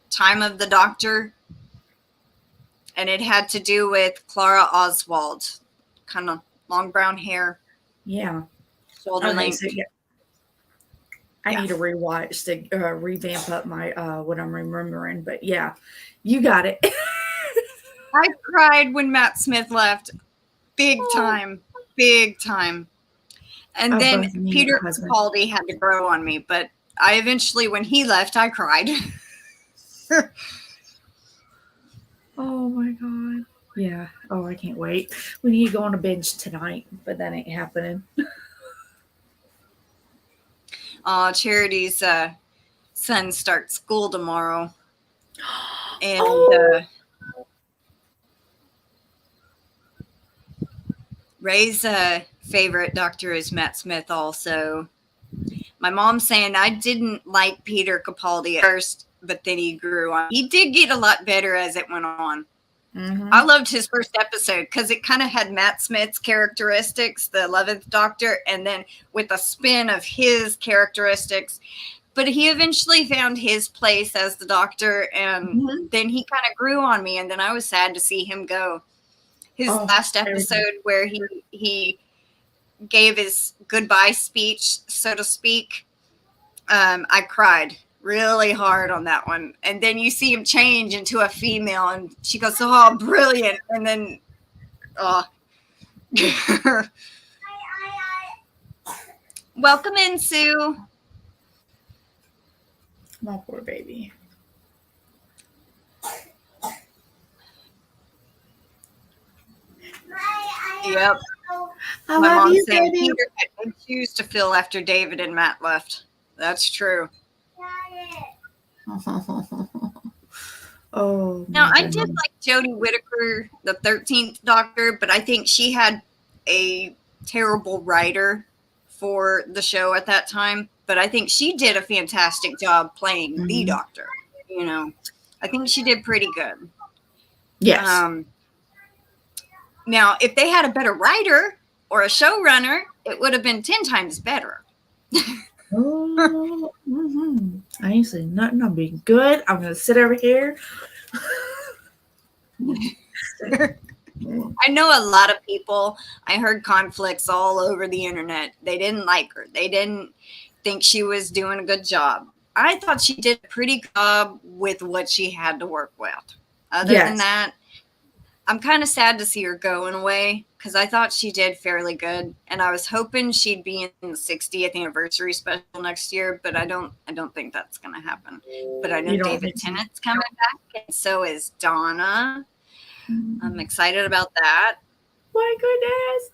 Time of the Doctor. And it had to do with Clara Oswald. Kind of long brown hair. Yeah. Shoulder length. So, yeah. I need to rewatch to revamp up my what I'm remembering. But yeah, you got it. I cried when Matt Smith left. Big time. Big time. And then Peter Capaldi had to grow on me, but I eventually, when he left, I cried. Oh my God. Yeah. Oh, I can't wait. We need to go on a binge tonight, but that ain't happening. Charity's son starts school tomorrow. And Ray's favorite doctor is Matt Smith also. My mom's saying I didn't like Peter Capaldi at first, but then he grew on. He did get a lot better as it went on. Mm-hmm. I loved his first episode because it kind of had Matt Smith's characteristics, the 11th Doctor, and then with a spin of his characteristics. But he eventually found his place as the Doctor, and then he kind of grew on me, and then I was sad to see him go. His last episode where he gave his goodbye speech, so to speak, I cried really hard on that one. And then you see him change into a female, and she goes, "Oh, brilliant!" And then, welcome in, Sue. My poor baby. Yep. I love you, baby. Peter had no shoes to fill after David and Matt left. That's true. Oh. Now, I did like Jodie Whittaker, the 13th Doctor, but I think she had a terrible writer for the show at that time. But I think she did a fantastic job playing the Doctor. You know, I think she did pretty good. Yes. Now, if they had a better writer or a showrunner, it would have been 10 times better. I ain't saying nothing. I'm being good. I'm going to sit over here. I know a lot of people. I heard conflicts all over the internet. They didn't like her. They didn't think she was doing a good job. I thought she did a pretty good job with what she had to work with. Other than that, I'm kind of sad to see her going away because I thought she did fairly good, and I was hoping she'd be in the 60th anniversary special next year, but I don't think that's going to happen. But I know David Tennant's coming back, and so is Donna. I'm excited about that. My goodness.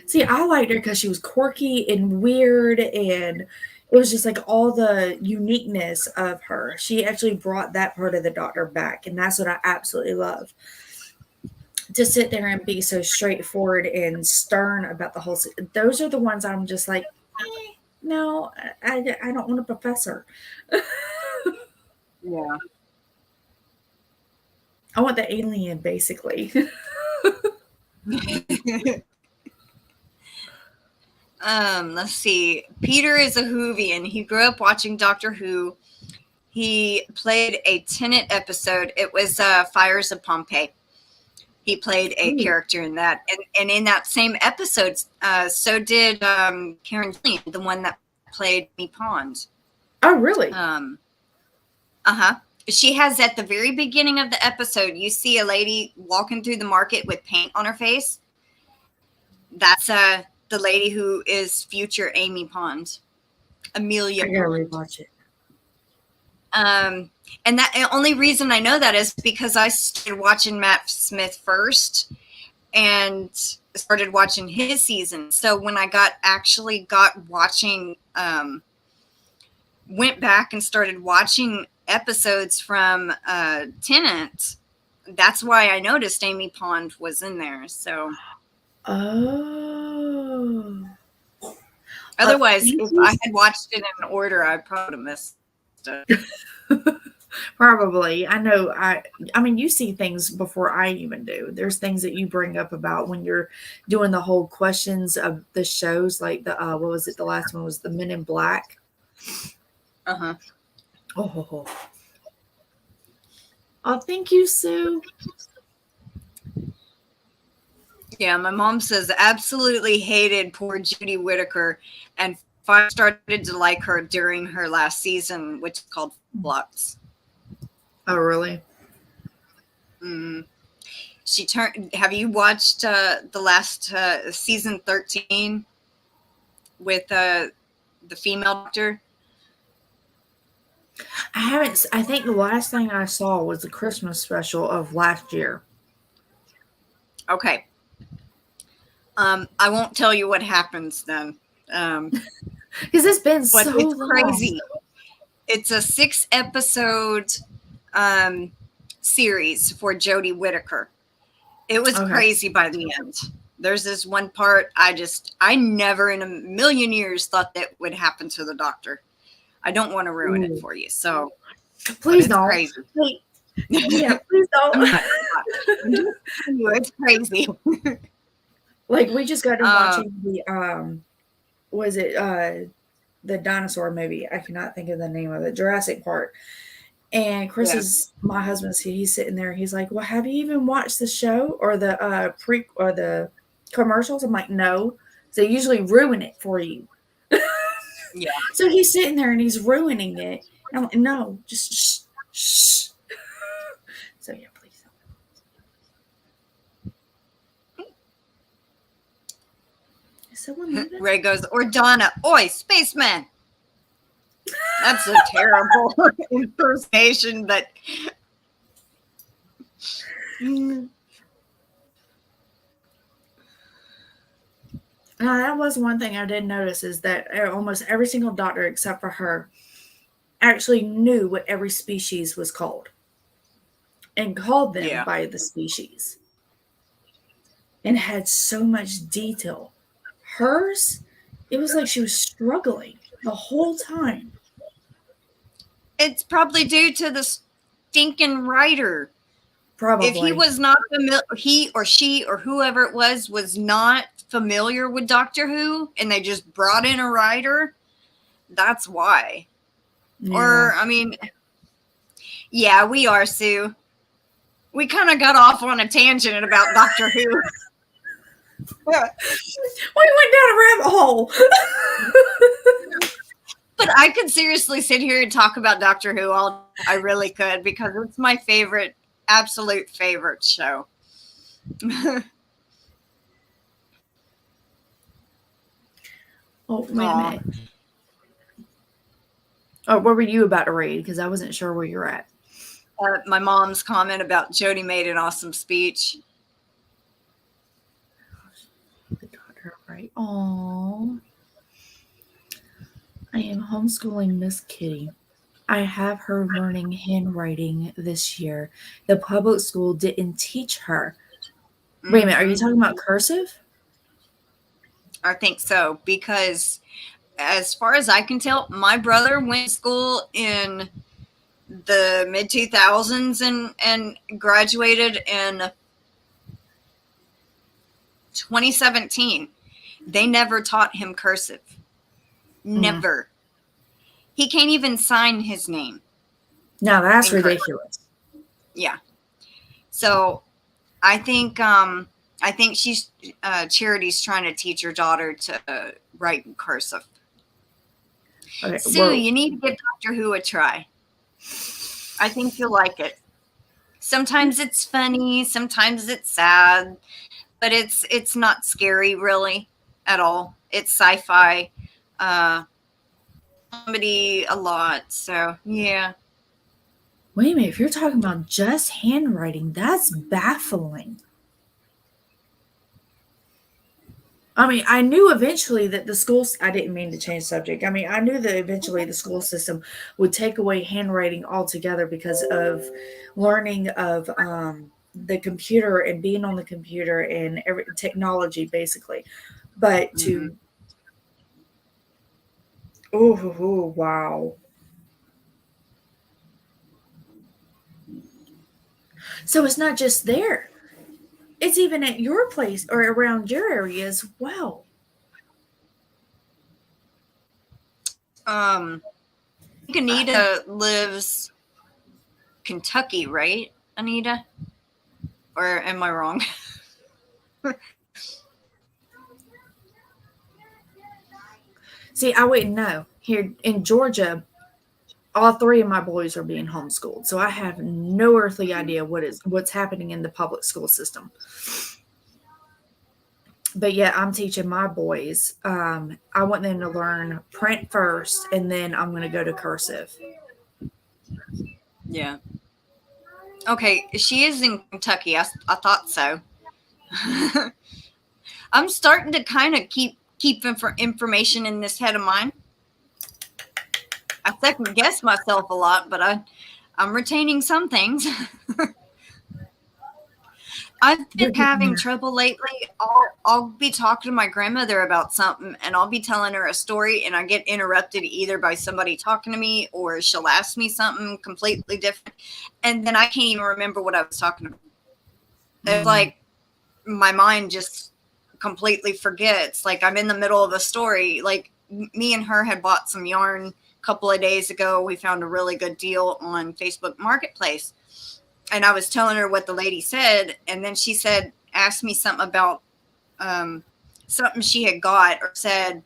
See, I liked her because she was quirky and weird, and it was just like all the uniqueness of her. She actually brought that part of the Doctor back, and that's what I absolutely love. To sit there and be so straightforward and stern about the whole. Those are the ones I'm just like, no, I don't want a professor. Yeah. I want the alien, basically. Let's see. Peter is a Whovian. He grew up watching Doctor Who. He played a Tennant episode. It was Fires of Pompeii. He played a character in that. And in that same episode, so did Karen Gillian, the one that played Me Pond. Oh, really? She has, at the very beginning of the episode, you see a lady walking through the market with paint on her face. That's the lady who is future Amy Pond. Amelia Pond. I gotta rewatch it. And the only reason I know that is because I started watching Matt Smith first and started watching his season. So when I got watching, went back and started watching episodes from Tennant, that's why I noticed Amy Pond was in there. So, otherwise, if I had watched it in order, I probably would have missed it. Probably. I know. I mean, you see things before I even do. There's things that you bring up about when you're doing the whole questions of the shows, like the what was it? The last one was the Men in Black. Oh, thank you, Sue. Yeah, my mom says absolutely hated poor Jodie Whittaker and finally started to like her during her last season, which is called Flux. Oh, really? She turned. Have you watched the last season 13 with the female doctor? I haven't. I think the last thing I saw was the Christmas special of last year. Okay. I won't tell you what happens then. Because it's been so it's long. Crazy. It's a 6-episode series for Jodie Whittaker. It was crazy by the end. There's this one part I never in a million years thought that would happen to the doctor. I don't want to ruin it for you, so please don't. Crazy. Yeah, please don't. It's crazy. Like we just got to watching the was it the dinosaur movie? I cannot think of the name of it. Jurassic Park. And Chris is my husband's. He's sitting there. He's like, "Well, have you even watched the show or the the commercials?" I'm like, "No." So they usually ruin it for you. Yeah. So he's sitting there and he's ruining it. And I'm like, "No, just shh, shh." So yeah, please. Is someone moving? Ray goes, or Donna, oi, spaceman. That's a terrible impersonation, but that was one thing I did notice is that almost every single doctor except for her actually knew what every species was called and called them by the species and had so much detail. Hers, it was like she was struggling the whole time. It's probably due to the stinking writer. Probably. If he was not familiar, he or she or whoever it was not familiar with Doctor Who, and they just brought in a writer, that's why. Yeah. Or, I mean, yeah, we are, Sue. We kind of got off on a tangent about Doctor Who. We went down a rabbit hole. But I could seriously sit here and talk about Doctor Who all. I really could, because it's my favorite, absolute favorite show. Oh, wait a minute. Oh, what were you about to read? Because I wasn't sure where you're at. My mom's comment about Jodie made an awesome speech. Got her right. Aww. I am homeschooling Miss Kitty. I have her learning handwriting this year. The public school didn't teach her. Wait a minute, are you talking about cursive? I think so, because as far as I can tell, my brother went to school in the mid-2000s and graduated in 2017. They never taught him cursive. Never. He can't even sign his name. No, that's ridiculous. Yeah. So I think she's Charity's trying to teach her daughter to write in cursive. Okay, Sue, you need to give Doctor Who a try. I think you'll like it. Sometimes it's funny, sometimes it's sad, but it's not scary really at all. It's sci-fi, comedy a lot. So yeah. Wait a minute, if you're talking about just handwriting, that's baffling. I mean, I knew eventually that the schools, I didn't mean to change subject. I mean, I knew that eventually the school system would take away handwriting altogether because of learning of the computer and being on the computer and technology, basically. But to, oh, wow. So it's not just there. It's even at your place or around your area as well. I think Anita lives Kentucky, right, Anita? Or am I wrong? See, I wouldn't know. Here in Georgia, all three of my boys are being homeschooled, so I have no earthly idea what's happening in the public school system. But yeah, I'm teaching my boys. I want them to learn print first, and then I'm going to go to cursive. Yeah. Okay, she is in Kentucky. I thought so. I'm starting to kind of keep information in this head of mine. I second guess myself a lot, but I'm retaining some things. I've been having trouble lately. I'll be talking to my grandmother about something, and I'll be telling her a story, and I get interrupted either by somebody talking to me, or she'll ask me something completely different, and then I can't even remember what I was talking about. It's like my mind just completely forgets. Like I'm in the middle of a story. Like me and her had bought some yarn a couple of days ago. We found a really good deal on Facebook Marketplace. And I was telling her what the lady said, and then she asked me something about something she had got, or said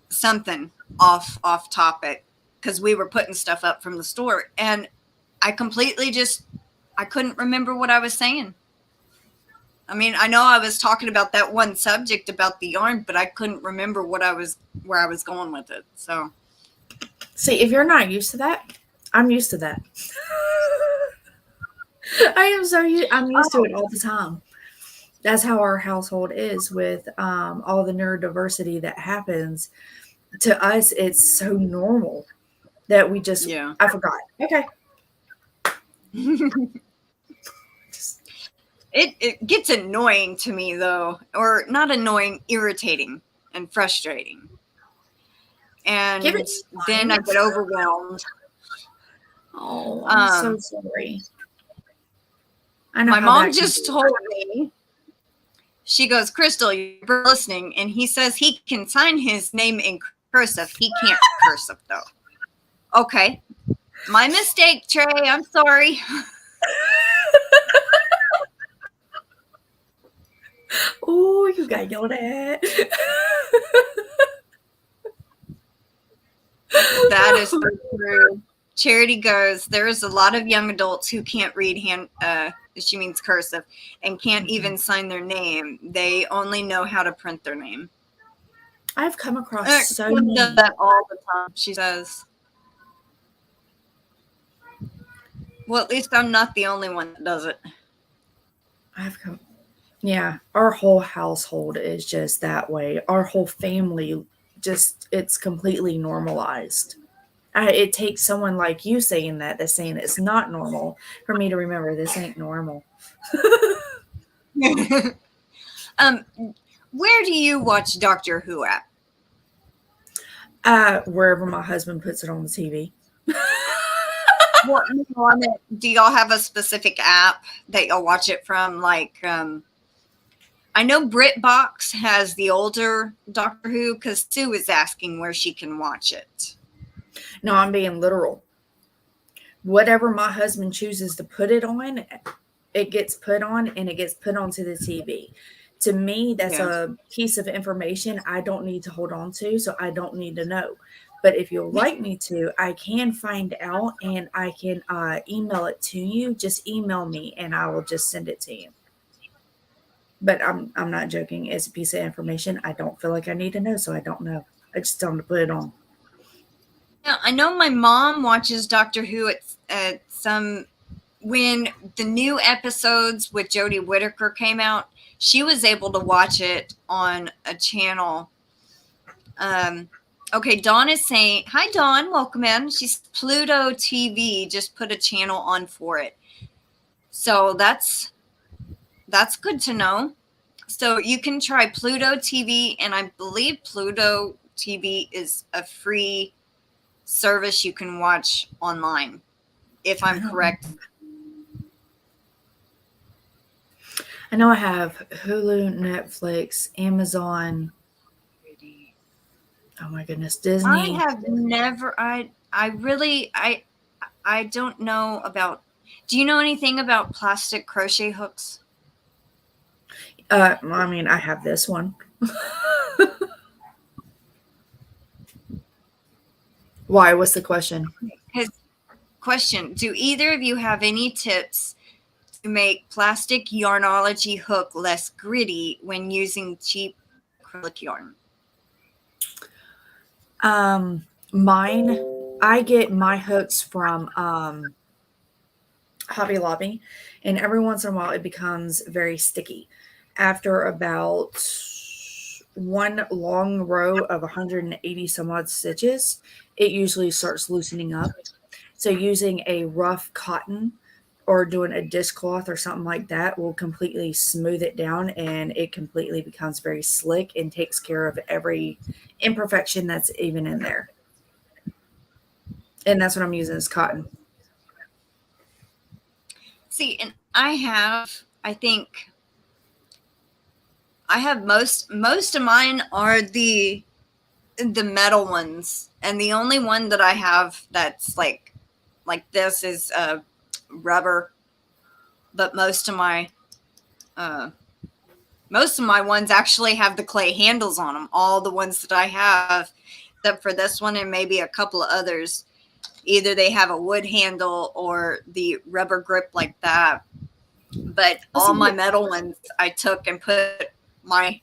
something off topic, because we were putting stuff up from the store, and I completely I couldn't remember what I was saying. I mean, I know I was talking about that one subject about the yarn, but I couldn't remember where I was going with it. So, see, if you're not used to that, I'm used to that. I'm used to it all the time. That's how our household is with all the neurodiversity that happens. To us, it's so normal that we just, I forgot. Okay. It gets annoying to me, though, or not annoying, irritating and frustrating. And then I get overwhelmed. Oh, I'm so sorry. My mom just told me, she goes, Crystal, you're listening, and he says he can sign his name in cursive. He can't cursive, though. Okay. My mistake, Trey. I'm sorry. Oh, you got yelled at. That is so true. Charity goes, there's a lot of young adults who can't read she means cursive, and can't even sign their name. They only know how to print their name. I've come across so many. Does that all the time, she says. Well, at least I'm not the only one that does it. Yeah, our whole household is just that way. Our whole family it's completely normalized. It takes someone like you saying that's saying it's not normal for me to remember this ain't normal. Where do you watch Doctor Who at? Wherever my husband puts it on the TV. Do y'all have a specific app that y'all watch it from? Like, I know BritBox has the older Doctor Who, because Sue is asking where she can watch it. No, I'm being literal. Whatever my husband chooses to put it on, it gets put on, and it gets put onto the TV. To me, that's a piece of information I don't need to hold on to, so I don't need to know. But if you'd like me to, I can find out, and I can email it to you. Just email me, and I will just send it to you. But I'm not joking. It's a piece of information I don't feel like I need to know, so I don't know. I just tell them to put it on. Yeah, I know my mom watches Doctor Who at some, when the new episodes with Jodie Whittaker came out, she was able to watch it on a channel. Okay, Dawn is saying, hi, Dawn, welcome in. She's Pluto TV, just put a channel on for it. So that's good to know. So you can try Pluto TV, and I believe Pluto TV is a free service you can watch online, if I'm correct. I know I have Hulu, Netflix, Amazon. Oh my goodness, Disney. I have never. I don't know about. Do you know anything about plastic crochet hooks? I mean, I have this one. Why? What's the question? His question: do either of you have any tips to make plastic Yarnology hook less gritty when using cheap acrylic yarn? Mine, I get my hooks from Hobby Lobby, and every once in a while it becomes very sticky. After about one long row of 180 some odd stitches, it usually starts loosening up. So using a rough cotton or doing a dishcloth or something like that will completely smooth it down, and it completely becomes very slick and takes care of every imperfection that's even in there. And that's what I'm using is cotton. See, and I think I have most of mine are the metal ones, and the only one that I have that's like this is rubber. But uh, most of my ones actually have the clay handles on them. All the ones that I have, except for this one and maybe a couple of others, either they have a wood handle or the rubber grip like that. But all my metal ones I took and put my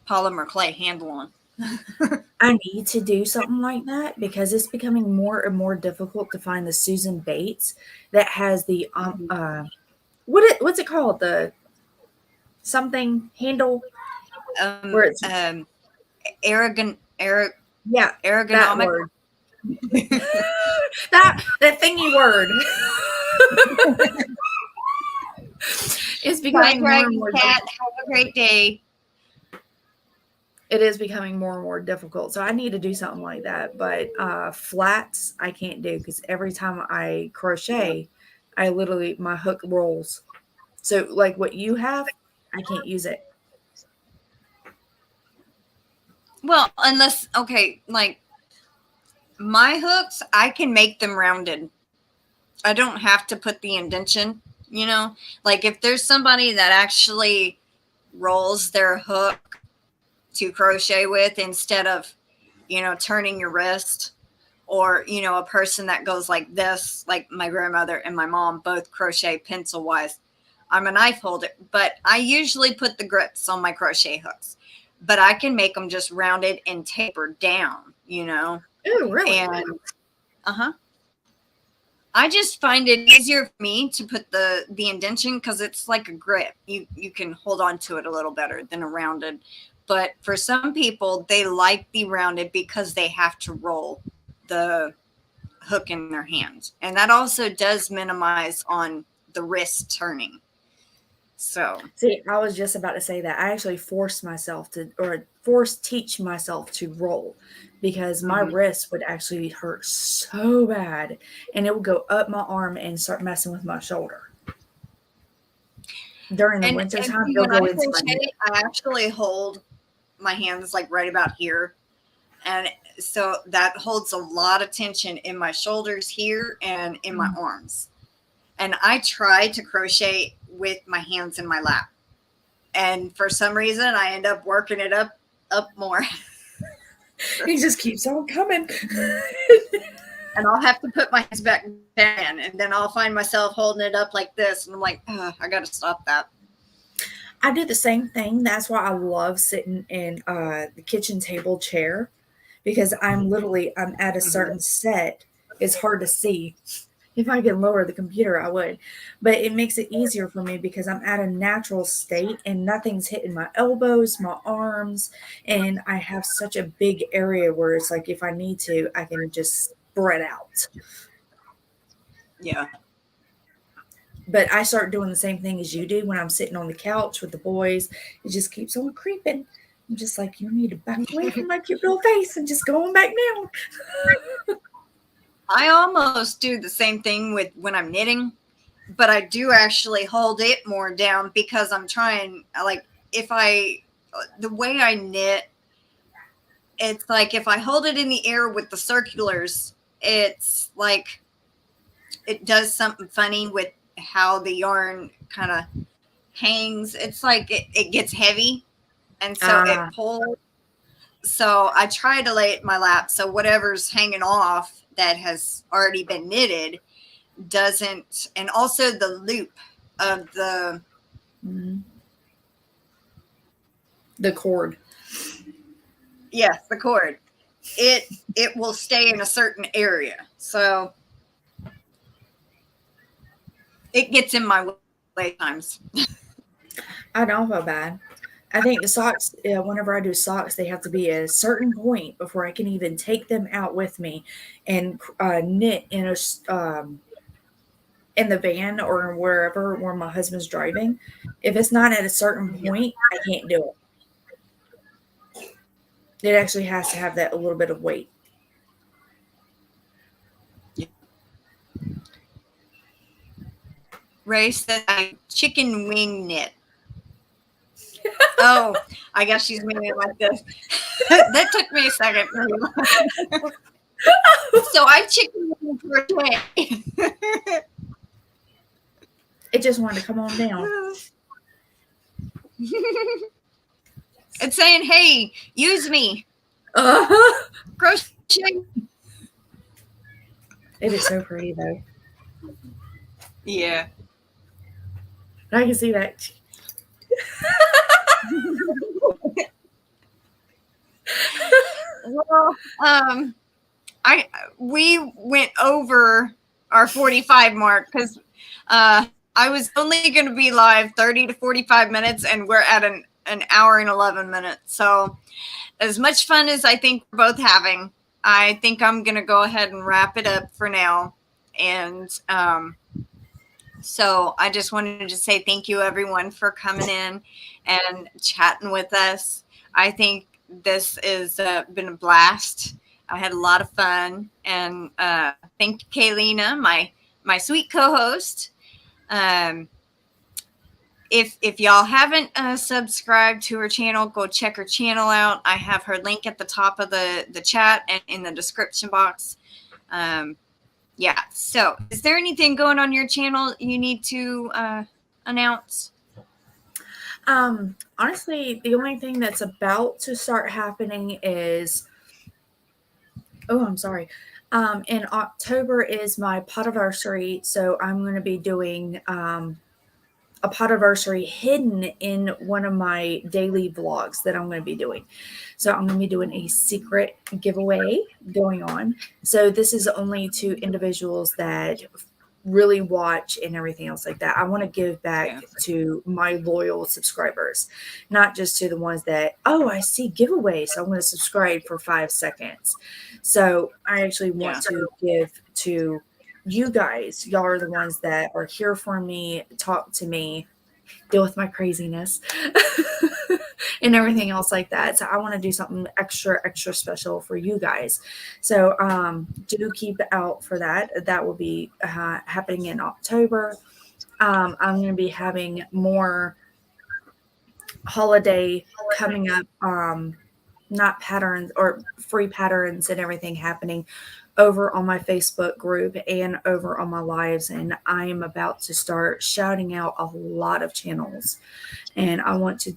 polymer clay handle on. I need to do something like that because it's becoming more and more difficult to find the Susan Bates that has the what's it called, the something handle where it's Arrogant, yeah, that ergonomic. word. that thingy word. It's becoming more and more Cat, have a great day. It is becoming more and more difficult. So I need to do something like that. But flats I can't do because every time I crochet, I literally my hook rolls. So like what you have, I can't use it. Well, unless like my hooks, I can make them rounded. I don't have to put the indention, you know? Like if there's somebody that actually rolls their hook to crochet with instead of, turning your wrist, or, a person that goes like this, like my grandmother and my mom both crochet pencil wise. I'm a knife holder, but I usually put the grips on my crochet hooks, but I can make them just rounded and tapered down, Oh, really? and I just find it easier for me to put the indention because it's like a grip. You can hold on to it a little better than a rounded. But for some people, they like the rounded because they have to roll the hook in their hand, and that also does minimize on the wrist turning. So see, I was just about to say that I actually teach myself to roll because my wrist would actually hurt so bad, and it would go up my arm and start messing with my shoulder. During the winter time, when I crochet, I actually hold my hands like right about here, and so that holds a lot of tension in my shoulders here and in my arms. And I try to crochet with my hands in my lap, and for some reason I end up working it up more. He just keeps on coming. And I'll have to put my hands back down, and then I'll find myself holding it up like this, and I'm like, I gotta stop that. I do the same thing. That's why I love sitting in the kitchen table chair, because I'm at a certain set. It's hard to see. If I could lower the computer, I would. But it makes it easier for me because I'm at a natural state and nothing's hitting my elbows, my arms, and I have such a big area where it's like if I need to, I can just spread out. Yeah. But I start doing the same thing as you do when I'm sitting on the couch with the boys. It just keeps on creeping. I'm just like, you need to back away from my cute little face and just go on back now. I almost do the same thing with when I'm knitting, but I do actually hold it more down because I'm trying, like, the way I knit, it's like if I hold it in the air with the circulars, it's like it does something funny with how the yarn kind of hangs. It's like it gets heavy, and so it pulls. So I try to lay it in my lap so whatever's hanging off that has already been knitted doesn't, and also the loop of the cord. Yes, the cord. It will stay in a certain area. So it gets in my way times. I don't feel bad. I think the socks, whenever I do socks, they have to be at a certain point before I can even take them out with me and knit in in the van or wherever where my husband's driving. If it's not at a certain point, I can't do it. It actually has to have that a little bit of weight. Ray said I chicken wing knit. Oh, I guess she's meaning it like this. That took me a second. So I chicken wing crochet. It just wanted to come on down. It's saying, hey, use me. Crochet. It is so pretty though. Yeah. I can see that. Well, we went over our 45 mark because I was only going to be live 30 to 45 minutes, and we're at an hour and 11 minutes. So as much fun as I think we're both having, I think I'm going to go ahead and wrap it up for now. And so I just wanted to say thank you, everyone, for coming in and chatting with us. I think this has been a blast. I had a lot of fun, and thank you, Kayleena, my sweet co-host. If y'all haven't subscribed to her channel, go check her channel out. I have her link at the top of the chat and in the description box. Yeah. So, is there anything going on your channel you need to announce? Honestly, the only thing that's about to start happening is, I'm sorry. In October is my potiversary, so I'm going to be doing a potiversary hidden in one of my daily vlogs that I'm going to be doing. So I'm going to be doing a secret giveaway going on. So this is only to individuals that really watch and everything else like that. I want to give back to my loyal subscribers, not just to the ones that, I see giveaways, so I'm going to subscribe for 5 seconds. So I actually want to give to you guys. Y'all are the ones that are here for me, talk to me, deal with my craziness and everything else like that. So I want to do something extra special for you guys. So do keep out for that. That will be happening in October. I'm going to be having more holiday coming up, not patterns or free patterns and everything happening over on my Facebook group and over on my lives. And I am about to start shouting out a lot of channels. And I want to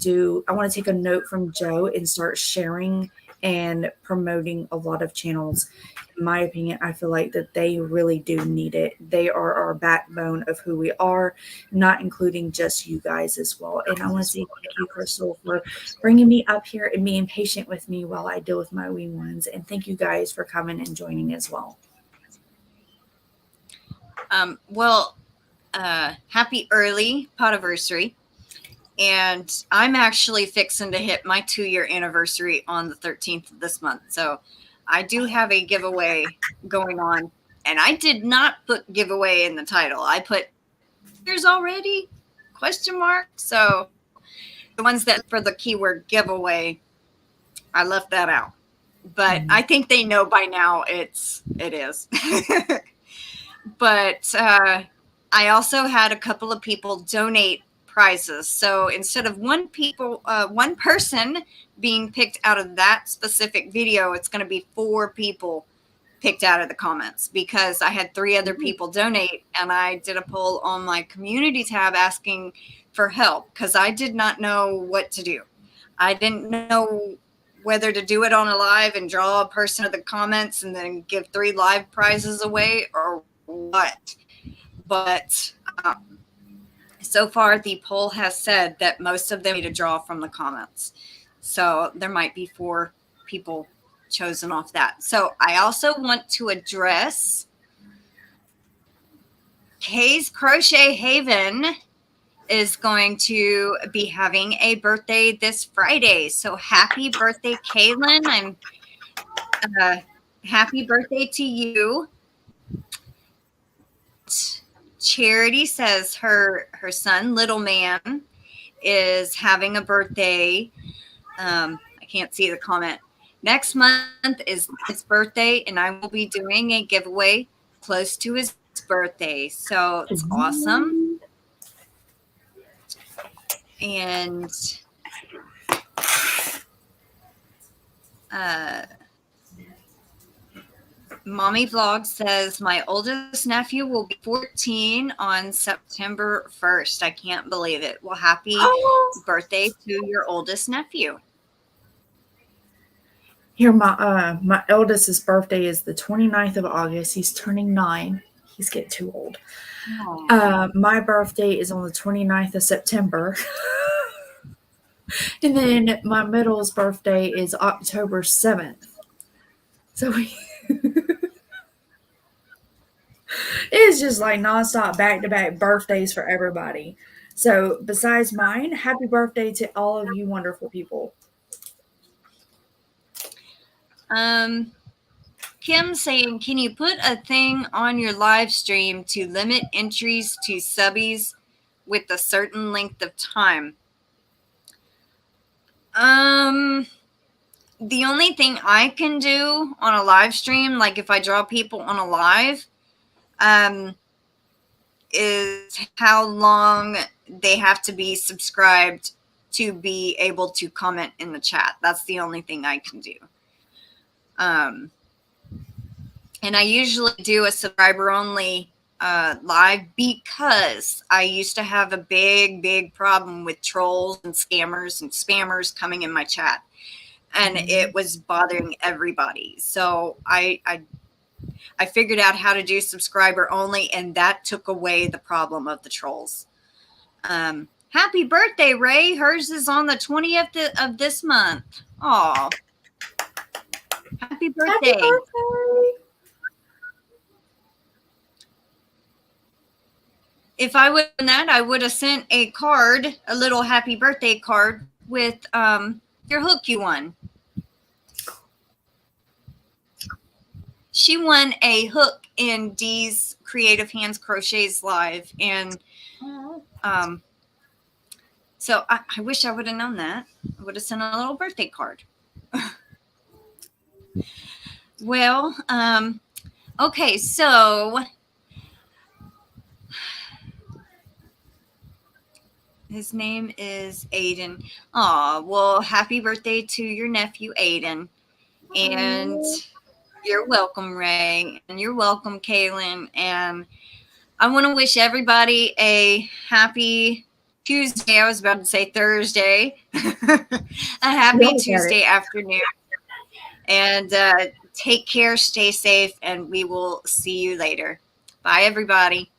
take a note from Joe and start sharing and promoting a lot of channels. In my opinion, I feel like that they really do need it. They are our backbone of who we are, not including just you guys as well. And I want to say thank you, Crystal, for bringing me up here and being patient with me while I deal with my wee ones. And thank you guys for coming and joining as well. Happy early potiversary. And I'm actually fixing to hit my 2-year anniversary on the 13th of this month. So I do have a giveaway going on. And I did not put giveaway in the title. I put years already? ? So the ones that for the keyword giveaway, I left that out. But I think they know by now it is. But I also had a couple of people donate prizes. So instead of one person being picked out of that specific video, it's going to be 4 people picked out of the comments, because I had 3 other people donate, and I did a poll on my community tab asking for help because I did not know what to do. I didn't know whether to do it on a live and draw a person of the comments and then give 3 live prizes away or what. But so far, the poll has said that most of them need to draw from the comments. So there might be 4 people chosen off that. So I also want to address Kay's Crochet Haven is going to be having a birthday this Friday. So happy birthday, Kaylin. I'm happy birthday to you. Charity says her son, Little Man, is having a birthday. I can't see the comment. Next month is his birthday, and I will be doing a giveaway close to his birthday. So it's awesome. And Mommy Vlog says my oldest nephew will be 14 on September 1st. I can't believe it. Well, happy birthday to your oldest nephew. Here, my eldest's birthday is the 29th of August. He's turning 9. He's getting too old. My birthday is on the 29th of September. And then my middle's birthday is October 7th. So it's just like nonstop back-to-back birthdays for everybody. So besides mine, happy birthday to all of you wonderful people. Kim saying, can you put a thing on your live stream to limit entries to subbies with a certain length of time? The only thing I can do on a live stream, like if I draw people on a live, is how long they have to be subscribed to be able to comment in the chat. That's the only thing I can do. And I usually do a subscriber only live because I used to have a big problem with trolls and scammers and spammers coming in my chat, and it was bothering everybody. So I figured out how to do subscriber only, and that took away the problem of the trolls. Happy birthday, Ray. Hers is on the 20th of this month. Aw. Happy birthday. Happy birthday. If I would have done that, I would have sent a card, a little happy birthday card with your hook you won. She won a hook in Dee's Creative Hands Crochets Live. And so I wish I would have known that. I would have sent a little birthday card. Well, okay, so his name is Aiden. Aw, well, happy birthday to your nephew, Aiden. And you're welcome, Ray. And you're welcome, Kaylin. And I want to wish everybody a happy Tuesday. I was about to say Thursday. A happy Tuesday afternoon. And take care, stay safe, and we will see you later. Bye, everybody.